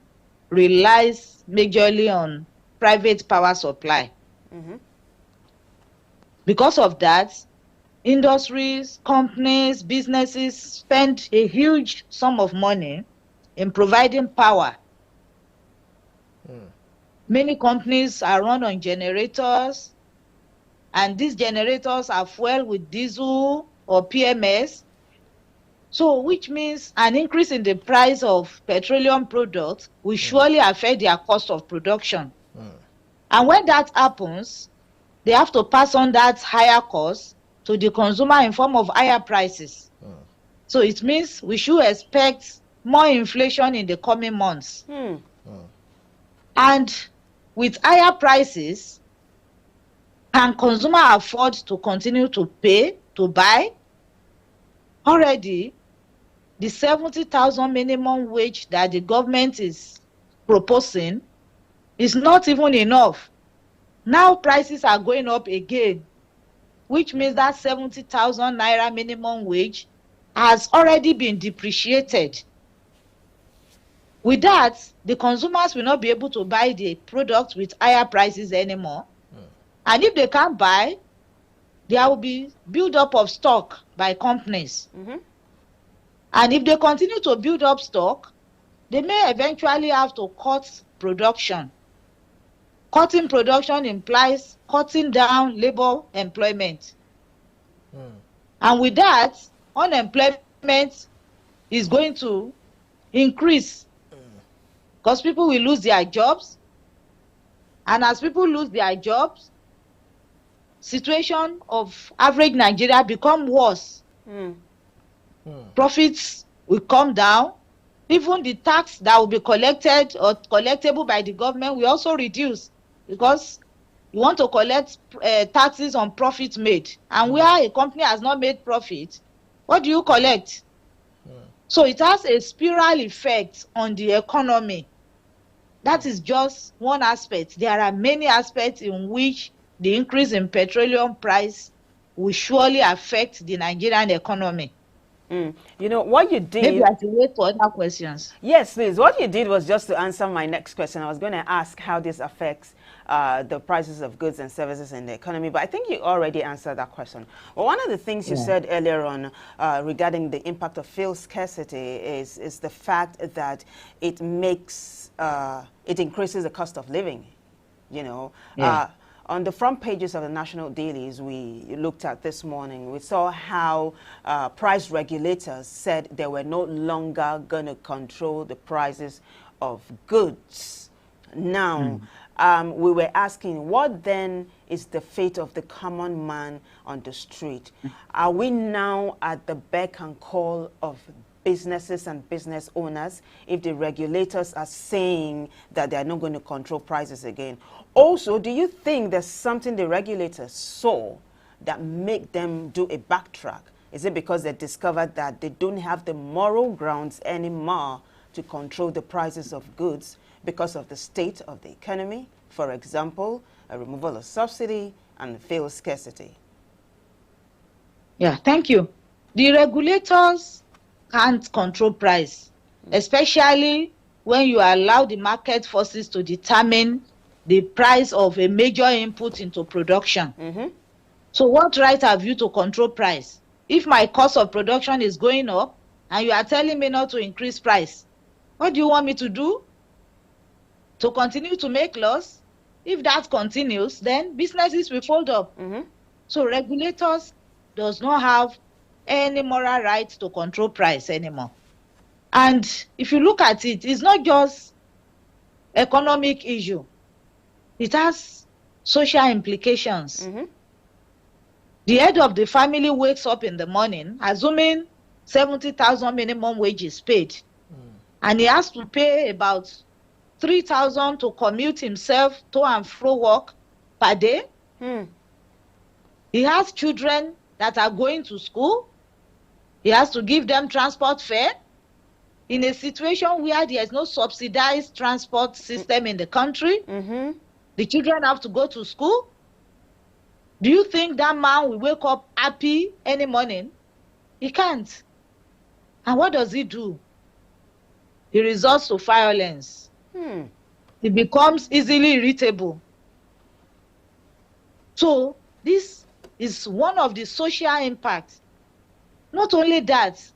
relies majorly on private power supply. Because of that, industries, companies, businesses spend a huge sum of money in providing power. Many companies are run on generators, and these generators are fueled with diesel or PMS. So, which means an increase in the price of petroleum products will surely affect their cost of production. And when that happens, they have to pass on that higher cost to the consumer in form of higher prices. So it means we should expect more inflation in the coming months. And with higher prices, can consumer afford to continue to pay, to buy? Already, the 70,000 minimum wage that the government is proposing is not even enough. Now prices are going up again, which means that 70,000 naira minimum wage has already been depreciated. With that, the consumers will not be able to buy the products with higher prices anymore. And if they can't buy, there will be build-up of stock by companies. And if they continue to build up stock, they may eventually have to cut production. Cutting production implies cutting down labor employment. And with that, unemployment is going to increase because people will lose their jobs. And as people lose their jobs, situation of average Nigeria become worse. Profits will come down. Even the tax that will be collected or collectible by the government will also reduce, because you want to collect taxes on profit made, and where a company has not made profit, what do you collect? So it has a spiral effect on the economy. That is just one aspect. There are many aspects in which the increase in petroleum price will surely affect the Nigerian economy. You know, what you did... Maybe I should wait for other questions. Yes, please. What you did was just to answer my next question. I was going to ask how this affects the prices of goods and services in the economy. But I think you already answered that question. Well, one of the things you said earlier on regarding the impact of fuel scarcity is the fact that it makes, it increases the cost of living, you know. On the front pages of the national dailies we looked at this morning, we saw how price regulators said they were no longer going to control the prices of goods. Now, we were asking, what then is the fate of the common man on the street? Are we now at the beck and call of businesses and business owners if the regulators are saying that they are not going to control prices again? Also, do you think there's something the regulators saw that make them do a backtrack? Is it because they discovered that they don't have the moral grounds anymore to control the prices of goods because of the state of the economy? For example, a removal of subsidy and fuel scarcity. Yeah, thank you. The regulators can't control price, especially when you allow the market forces to determine the price of a major input into production. So what right have you to control price? If my cost of production is going up and you are telling me not to increase price, what do you want me to do? To continue to make loss? If that continues, then businesses will fold up. So regulators does not have any moral right to control price anymore. And if you look at it, it's not just economic issue. It has social implications. The head of the family wakes up in the morning, assuming 70,000 minimum wage is paid, and he has to pay about 3,000 to commute himself to and fro work per day. He has children that are going to school. He has to give them transport fare in a situation where there is no subsidized transport system in the country. The children have to go to school. Do you think that man will wake up happy any morning? He can't. And what does he do? He resorts to violence. He becomes easily irritable. So this is one of the social impacts. Not only that,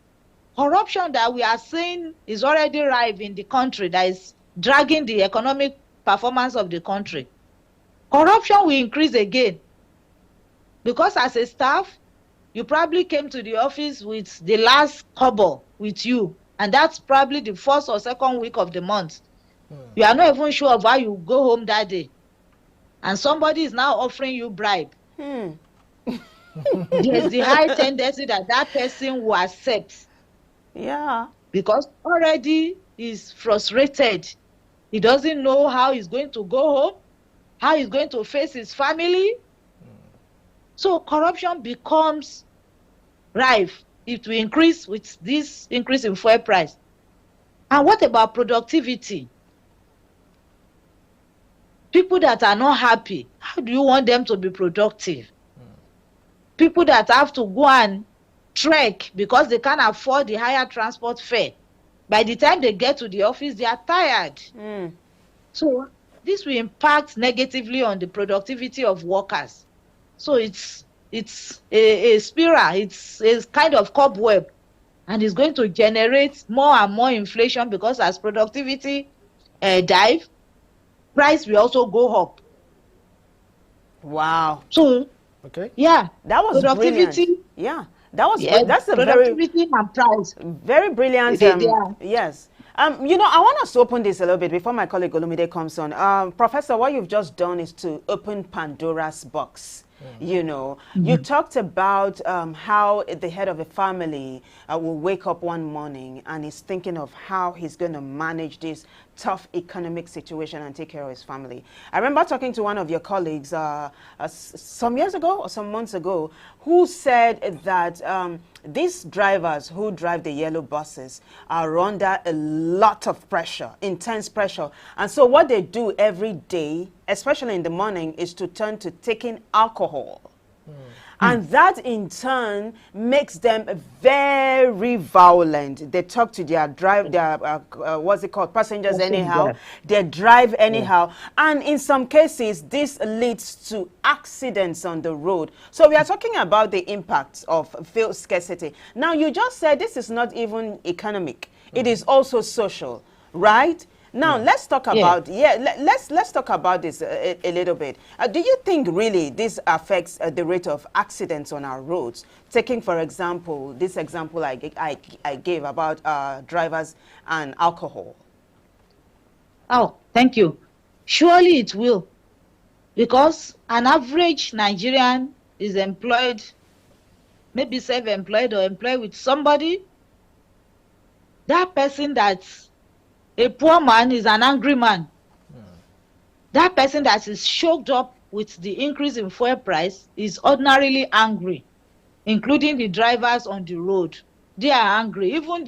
corruption that we are seeing is already rife in the country that is dragging the economic performance of the country. Corruption will increase again because as a staff, you probably came to the office with the last kobo with you, and that's probably the first or second week of the month. You are not even sure of how you go home that day, and somebody is now offering you bribe. There's the high tendency that that person will accept. Because already he's frustrated. He doesn't know how he's going to go home, how he's going to face his family. So corruption becomes rife. It will increase with this increase in fuel price. And what about productivity? People that are not happy, how do you want them to be productive? People that have to go and trek because they can't afford the higher transport fare. By the time they get to the office, they are tired. So this will impact negatively on the productivity of workers. So it's a spiral. It's a kind of cobweb, and it's going to generate more and more inflation because as productivity dive, price will also go up. Wow. So yeah, that was productivity. Brilliant. Yeah. That was that's a productivity and price. Very brilliant. Yes. You know, I want us to open this a little bit before my colleague Olumide comes on. Professor, what you've just done is to open Pandora's box. You know, you talked about how the head of a family will wake up one morning and he's thinking of how he's going to manage this tough economic situation and take care of his family. I remember talking to one of your colleagues some years ago or some months ago who said that these drivers who drive the yellow buses are under a lot of pressure, intense pressure. And so what they do every day, especially in the morning, is to turn to taking alcohol. And that in turn makes them very violent. They talk to their what's it called, passengers anyhow. They drive anyhow. And in some cases, this leads to accidents on the road. So we are talking about the impacts of fuel scarcity. Now, you just said this is not even economic. It is also social, right? Now, let's talk about, let's talk about this a little bit. Do you think really this affects the rate of accidents on our roads? Taking, for example, this example I gave about drivers and alcohol. Oh, thank you. Surely it will. Because an average Nigerian is employed, maybe self-employed or employed with somebody. That person that's a poor man is an angry man. That person that is choked up with the increase in fuel price is ordinarily angry, including the drivers on the road. They are angry. Even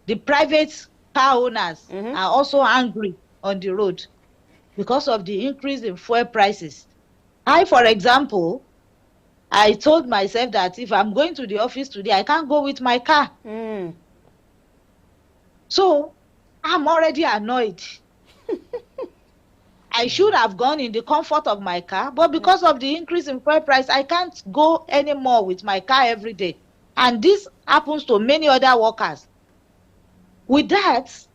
the private car owners are also angry on the road because of the increase in fuel prices. I, for example, I told myself that if I'm going to the office today, I can't go with my car. So I'm already annoyed. I should have gone in the comfort of my car, but because of the increase in fuel price, I can't go anymore with my car every day. And this happens to many other workers. With that,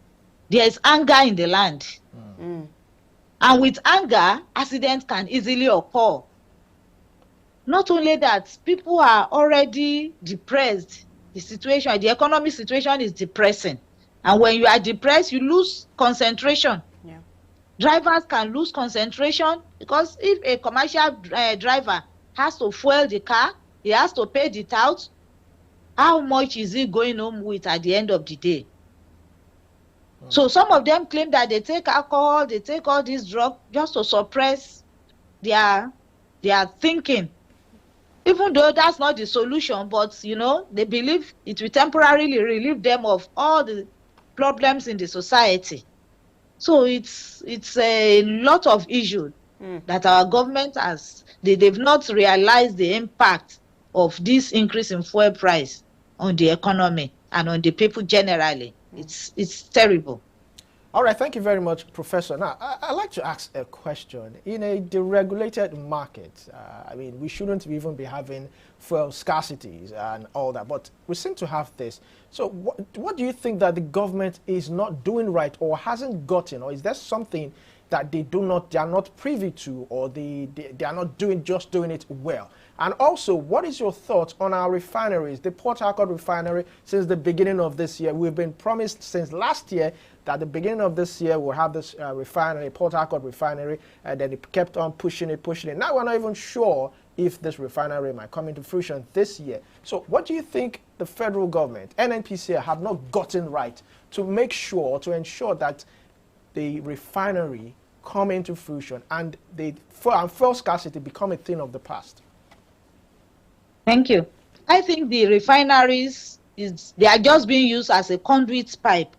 there is anger in the land. And with anger, accidents can easily occur. Not only that, people are already depressed. The economic situation is depressing. And when you are depressed, you lose concentration. Drivers can lose concentration because if a commercial driver has to fuel the car, he has to pay the tout. How much is he going home with at the end of the day? So some of them claim that they take alcohol, they take all these drugs just to suppress their thinking. Even though that's not the solution, but they believe it will temporarily relieve them of all the problems in the society. So it's a lot of issues that our government they've not realized the impact of this increase in fuel price on the economy and on the people generally. It's terrible. All right, thank you very much, Professor. Now, I'd like to ask a question. In a deregulated market, I mean, we shouldn't even be having fuel scarcities and all that, but we seem to have this. So what do you think that the government is not doing right or hasn't gotten, or is there something that they are not privy to, or they are not doing it well? And also, what is your thoughts on our refineries? The Port Harcourt refinery, since the beginning of this year, we've been promised since last year that the beginning of this year we'll have this refinery, Port Harcourt refinery, and then it kept on pushing it. Now we're not even sure if this refinery might come into fruition this year. So what do you think the federal government, NNPCL, have not gotten right to make sure, to ensure that the refinery come into fruition and fuel scarcity become a thing of the past? Thank you. I think the refineries, they are just being used as a conduit pipe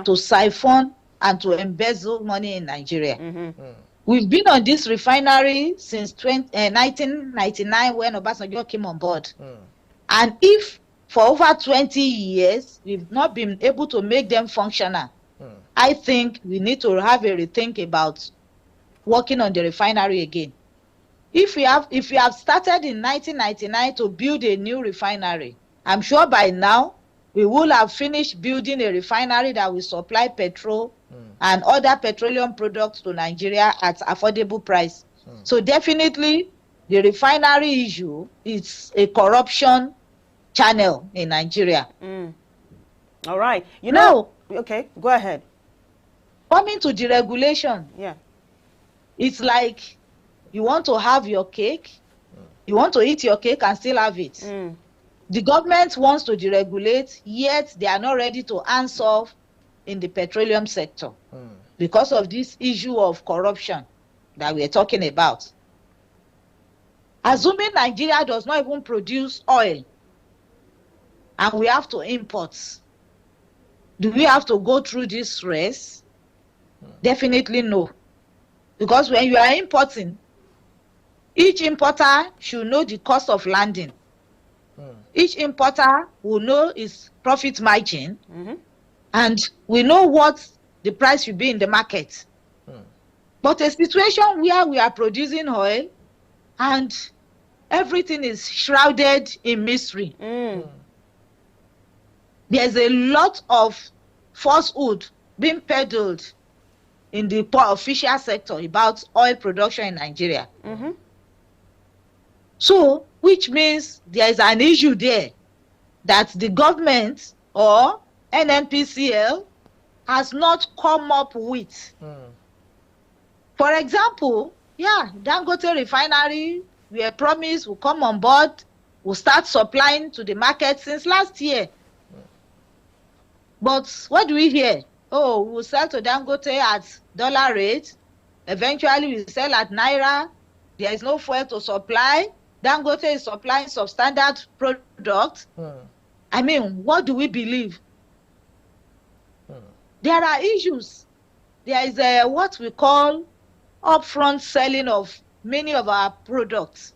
to siphon and to embezzle money in Nigeria. We've been on this refinery since 1999 when Obasanjo came on board. And if for over 20 years we've not been able to make them functional, I think we need to have a rethink about working on the refinery again. If we have started in 1999 to build a new refinery, I'm sure by now we will have finished building a refinery that will supply petrol and other petroleum products to Nigeria at affordable price. So definitely the refinery issue is a corruption channel in Nigeria. All right. Okay, go ahead. Coming to deregulation, it's like you want to have your cake, you want to eat your cake and still have it. The government wants to deregulate, yet they are not ready to answer in the petroleum sector because of this issue of corruption that we are talking about. Assuming Nigeria does not even produce oil and we have to import, do we have to go through this race? Definitely no. Because when you are importing, Each importer should know the cost of landing. Each importer will know his profit margin, and we know what the price will be in the market. But a situation where we are producing oil and everything is shrouded in mystery. There's a lot of falsehood being peddled in the official sector about oil production in Nigeria. So, which means there is an issue there that the government or NNPCL has not come up with. For example, Dangote Refinery, we are promised will come on board, will start supplying to the market since last year. But what do we hear? Oh, we'll sell to Dangote at dollar rate. Eventually, we sell at Naira. There is no fuel to supply. Dangote is supplying substandard product. I mean, what do we believe? There are issues. There is what we call upfront selling of many of our products.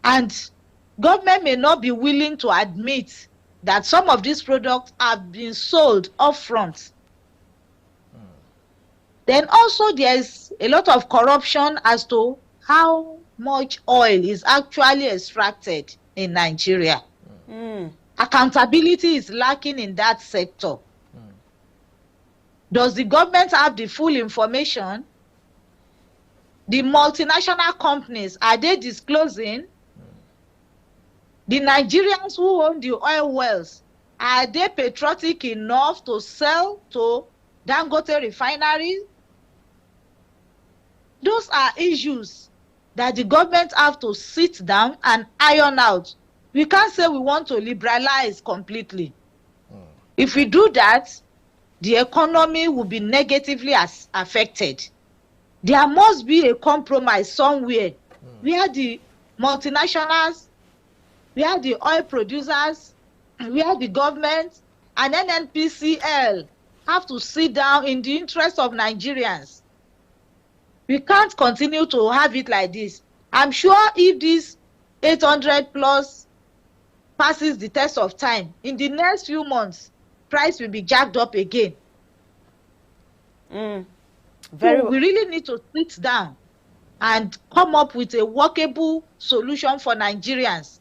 And government may not be willing to admit that some of these products have been sold upfront. Then also there is a lot of corruption as to how much oil is actually extracted in Nigeria. Accountability is lacking in that sector. Does the government have the full information? The multinational companies, are they disclosing? The Nigerians who own the oil wells, are they patriotic enough to sell to Dangote Refinery? Those are issues that the government have to sit down and iron out. We can't say we want to liberalize completely. If we do that, the economy will be negatively affected. There must be a compromise somewhere where the multinationals, where the oil producers, where the government and NNPCL have to sit down in the interest of Nigerians. We can't continue to have it like this. I'm sure if this 800 plus passes the test of time, in the next few months, price will be jacked up again. So we really need to sit down and come up with a workable solution for Nigerians.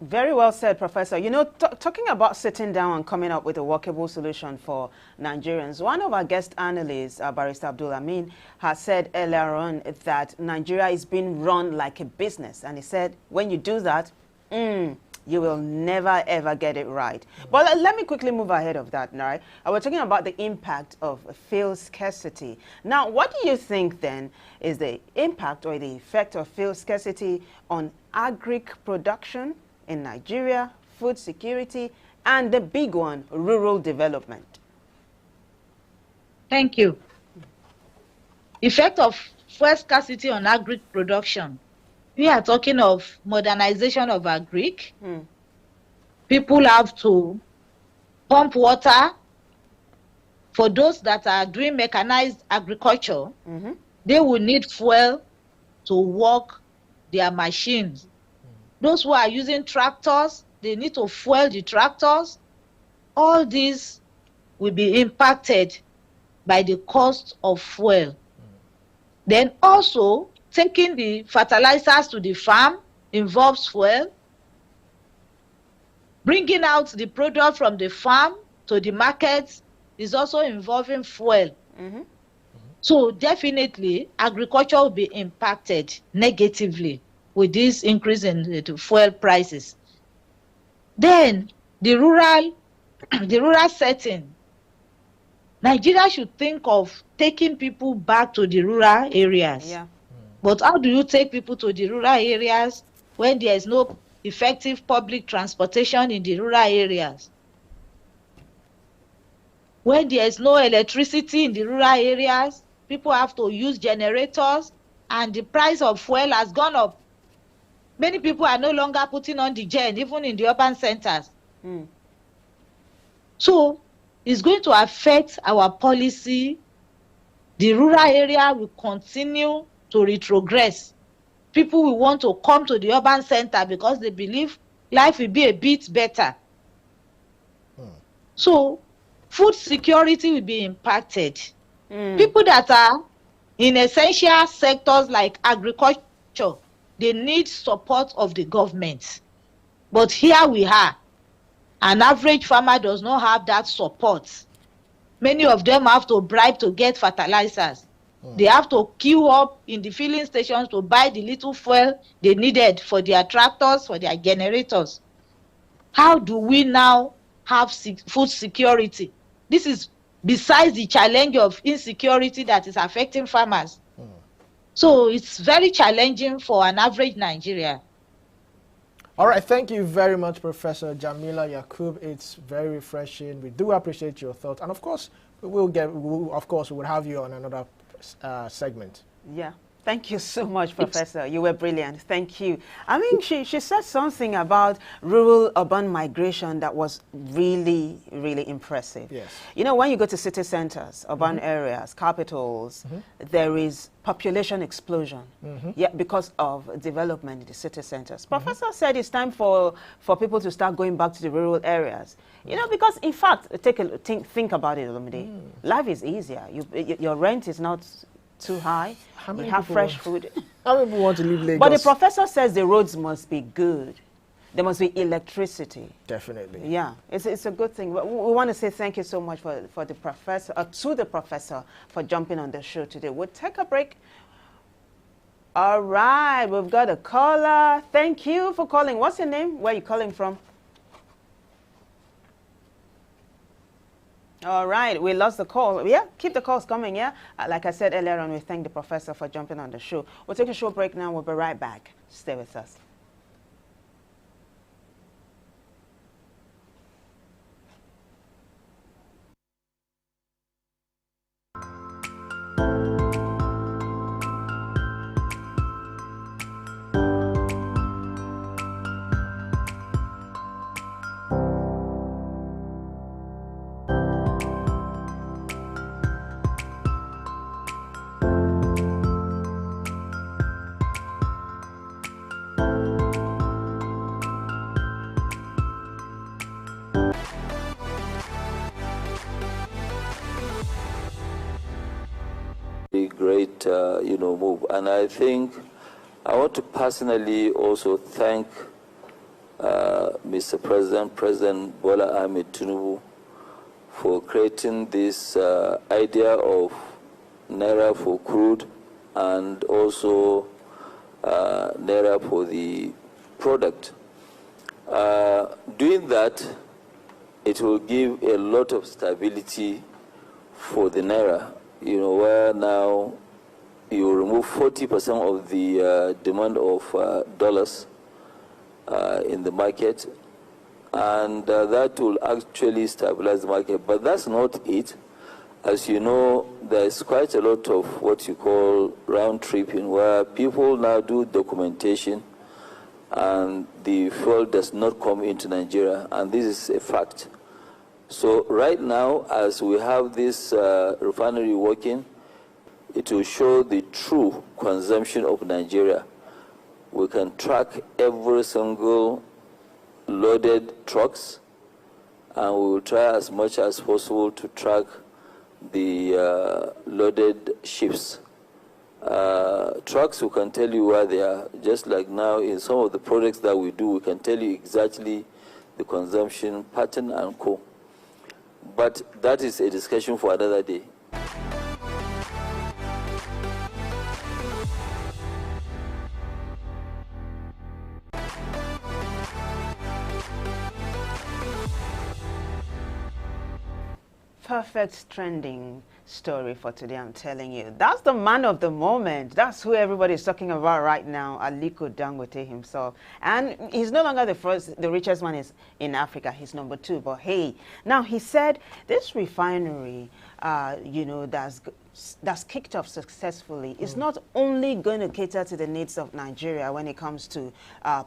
Very well said, Professor. You know, talking about sitting down and coming up with a workable solution for Nigerians, one of our guest analysts, Barrister Abdul Amin, has said earlier on that Nigeria is being run like a business. And he said, when you do that, you will never, ever get it right. But let me quickly move ahead of that, right? We're talking about the impact of fuel scarcity. Now, what do you think, then, is the impact or the effect of fuel scarcity on agric production in Nigeria, food security, and the big one, rural development? Thank you. Effect of fuel scarcity on agric production. We are talking of modernization of agric. People have to pump water. For those that are doing mechanized agriculture, they will need fuel to work their machines. Those who are using tractors, they need to fuel the tractors. All these will be impacted by the cost of fuel. Then also, taking the fertilizers to the farm involves fuel. Bringing out the product from the farm to the market is also involving fuel. So definitely, agriculture will be impacted negatively with this increase in the fuel prices. Then the rural setting. Nigeria should think of taking people back to the rural areas. But how do you take people to the rural areas when there is no effective public transportation in the rural areas? When there is no electricity in the rural areas, people have to use generators, and the price of fuel has gone up. Many people are no longer putting on the gen, even in the urban centers. So it's going to affect our policy. The rural area will continue to retrogress. people will want to come to the urban center because they believe life will be a bit better. So food security will be impacted. People that are in essential sectors like agriculture, they need support of the government. But here we are. An average farmer does not have that support. Many of them have to bribe to get fertilizers. They have to queue up in the filling stations to buy the little fuel they needed for their tractors, for their generators. How do we now have food security? This is besides the challenge of insecurity that is affecting farmers. So it's very challenging for an average Nigerian. All right, thank you very much, Professor Jamila Yakub. It's very refreshing. We do appreciate your thoughts, and of course, we will have you on another segment. Yeah. Thank you so much, Professor. You were brilliant. Thank you. I mean, she said something about rural-urban migration that was really, really impressive. Yes. You know, when you go to city centers, urban areas, capitals, there is population explosion. Yeah, because of development in the city centers. Professor said it's time for people to start going back to the rural areas. You know, because in fact, think about it, Olumide. Life is easier. Your rent is not too high. You have fresh food. How many people want to leave Lagos? But the professor says the roads must be good. There must be electricity. Definitely. Yeah, it's a good thing. We want to say thank you so much for the professor, to the professor for jumping on the show today. We'll take a break. All right, we've got a caller. Thank you for calling. What's your name? Where are you calling from? All right, we lost the call. Yeah, keep the calls coming, yeah? Like I said earlier on, we thank the professor for jumping on the show. We'll take a short break now. We'll be right back. Stay with us. Great, move. And I think I want to personally also thank Mr. President Bola Ahmed Tinubu for creating this idea of Naira for crude and also Naira for the product. Doing that, it will give a lot of stability for the Naira. You know, where now you remove 40% of the demand of dollars in the market, and that will actually stabilize the market. But that's not it. As you know, there's quite a lot of what you call round tripping, where people now do documentation and the fuel does not come into Nigeria, and this is a fact. So right now, as we have this refinery working, it will show the true consumption of Nigeria. We can track every single loaded trucks, and we will try as much as possible to track the loaded ships. Trucks, we can tell you where they are. Just like now, in some of the products that we do, we can tell you exactly the consumption pattern and co. But that is a discussion for another day. Perfect trending story for today, I'm telling you. That's the man of the moment. That's who everybody's talking about right now, Aliko Dangote himself. And he's no longer the richest man in Africa. He's number 2. But hey, now he said this refinery, that's kicked off successfully, is not only going to cater to the needs of Nigeria when it comes to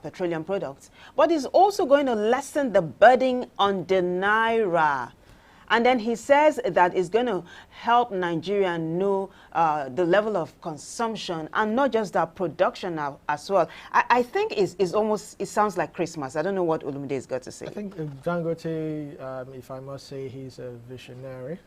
petroleum products, but is also going to lessen the burden on the Naira. And then he says that it's going to help Nigeria know the level of consumption and not just that production as well. I think it's almost, it sounds like Christmas. I don't know what Olumide's got to say. I think Dangote, if I must say, he's a visionary.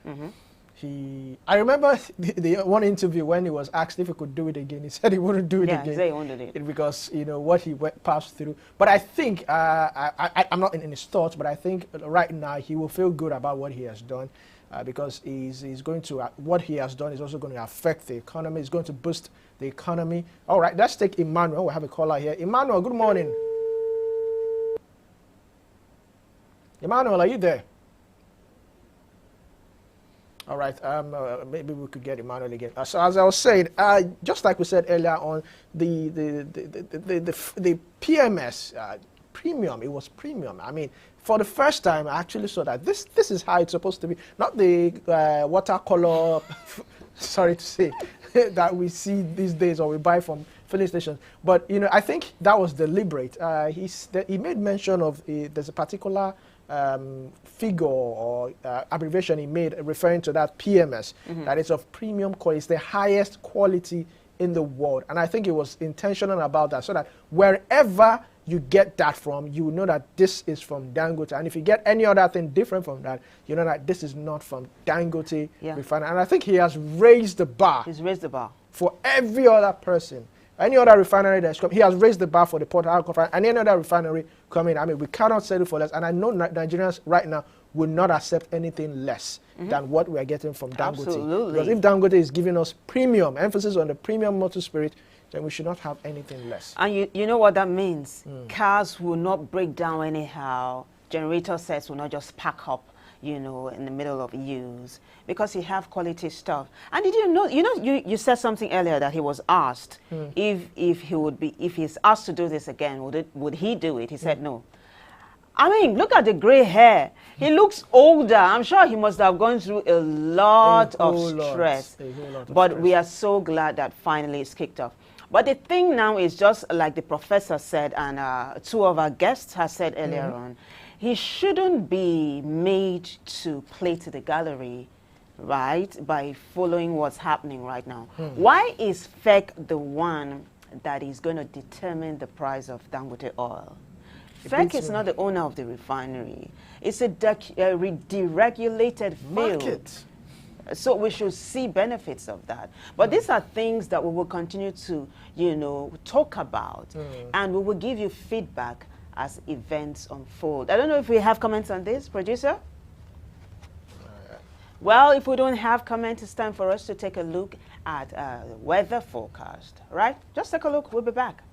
I remember the one interview when he was asked if he could do it again. He said he wouldn't do it again. Yeah, he said he won't do it. Because, you know, what he passed through. But I think, I'm not in his thoughts, but I think right now he will feel good about what he has done because he's going to, what he has done is also going to affect the economy. It's going to boost the economy. All right, let's take Emmanuel. We have a caller here. Emmanuel, good morning. Emmanuel, are you there? All right, maybe we could get Emmanuel again. So as I was saying, just like we said earlier on, the PMS premium, it was premium. I mean, for the first time, I actually saw that this is how it's supposed to be, not the watercolor, sorry to say, that we see these days or we buy from filling stations. But you know, I think that was deliberate. He made mention of there's a particular figure or abbreviation he made referring to that PMS, that is of premium quality. It's the highest quality in the world. And I think it was intentional about that, so that wherever you get that from, you know that this is from Dangote. And if you get any other thing different from that, you know that this is not from Dangote refinery. And I think he has raised the bar. He's raised the bar. For every other person. Any other refinery that's come, he has raised the bar for the Port Harcourt refinery, and any other refinery coming. I mean, we cannot settle for less. And I know Nigerians right now will not accept anything less than what we are getting from Dangote. Absolutely. Because if Dangote is giving us premium, emphasis on the premium motor spirit, then we should not have anything less. And you know what that means? Cars will not break down anyhow. Generator sets will not just pack up, you know, in the middle of use, because you have quality stuff. And did you know, you said something earlier that he was asked if he's asked to do this again, would he do it? He said no. I mean, look at the gray hair. He looks older. I'm sure he must have gone through a lot of stress. But we are so glad that finally it's kicked off. But the thing now is, just like the professor said, and two of our guests have said earlier on, he shouldn't be made to play to the gallery, right, by following what's happening right now. Why is FEC the one that is going to determine the price of Dangote oil? FEC is not the owner of the refinery. It's a deregulated field. So we should see benefits of that. But these are things that we will continue to, you know, talk about, and we will give you feedback as events unfold. I don't know if we have comments on this, producer? Well, if we don't have comments, it's time for us to take a look at weather forecast, right? Just take a look, we'll be back.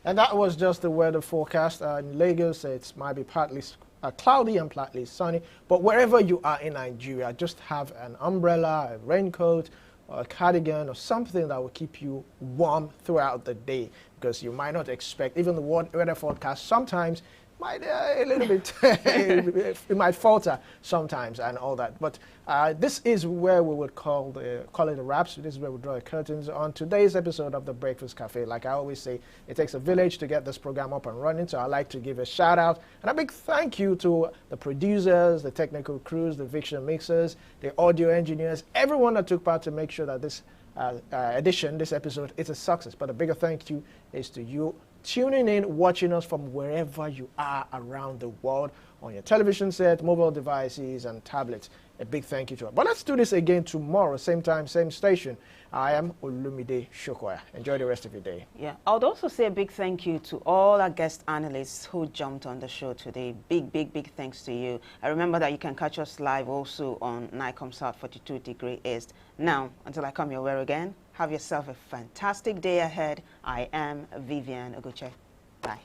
And that was just the weather forecast. In Lagos, it might be partly cloudy and partly sunny. But wherever you are in Nigeria, just have an umbrella, a raincoat, or a cardigan, or something that will keep you warm throughout the day. Because you might not expect, even the weather forecast sometimes might a little bit, it might falter sometimes and all that. But this is where we would call it a wrap. So this is where we draw the curtains on today's episode of The Breakfast Cafe. Like I always say, it takes a village to get this program up and running. So I'd like to give a shout out and a big thank you to the producers, the technical crews, the Viction mixers, the audio engineers, everyone that took part to make sure that this this episode is a success. But a bigger thank you is to you tuning in, watching us from wherever you are around the world, on your television set, mobile devices, and tablets. A big thank you to us. But let's do this again tomorrow, same time, same station. I am Olumide Shokoya. Enjoy the rest of your day. Yeah, I would also say a big thank you to all our guest analysts who jumped on the show today. Big thanks to you. I remember that you can catch us live also on NICOM South 42 Degree East. Now, until I come your way again, have yourself a fantastic day ahead. I am Vivian Oguche. Bye.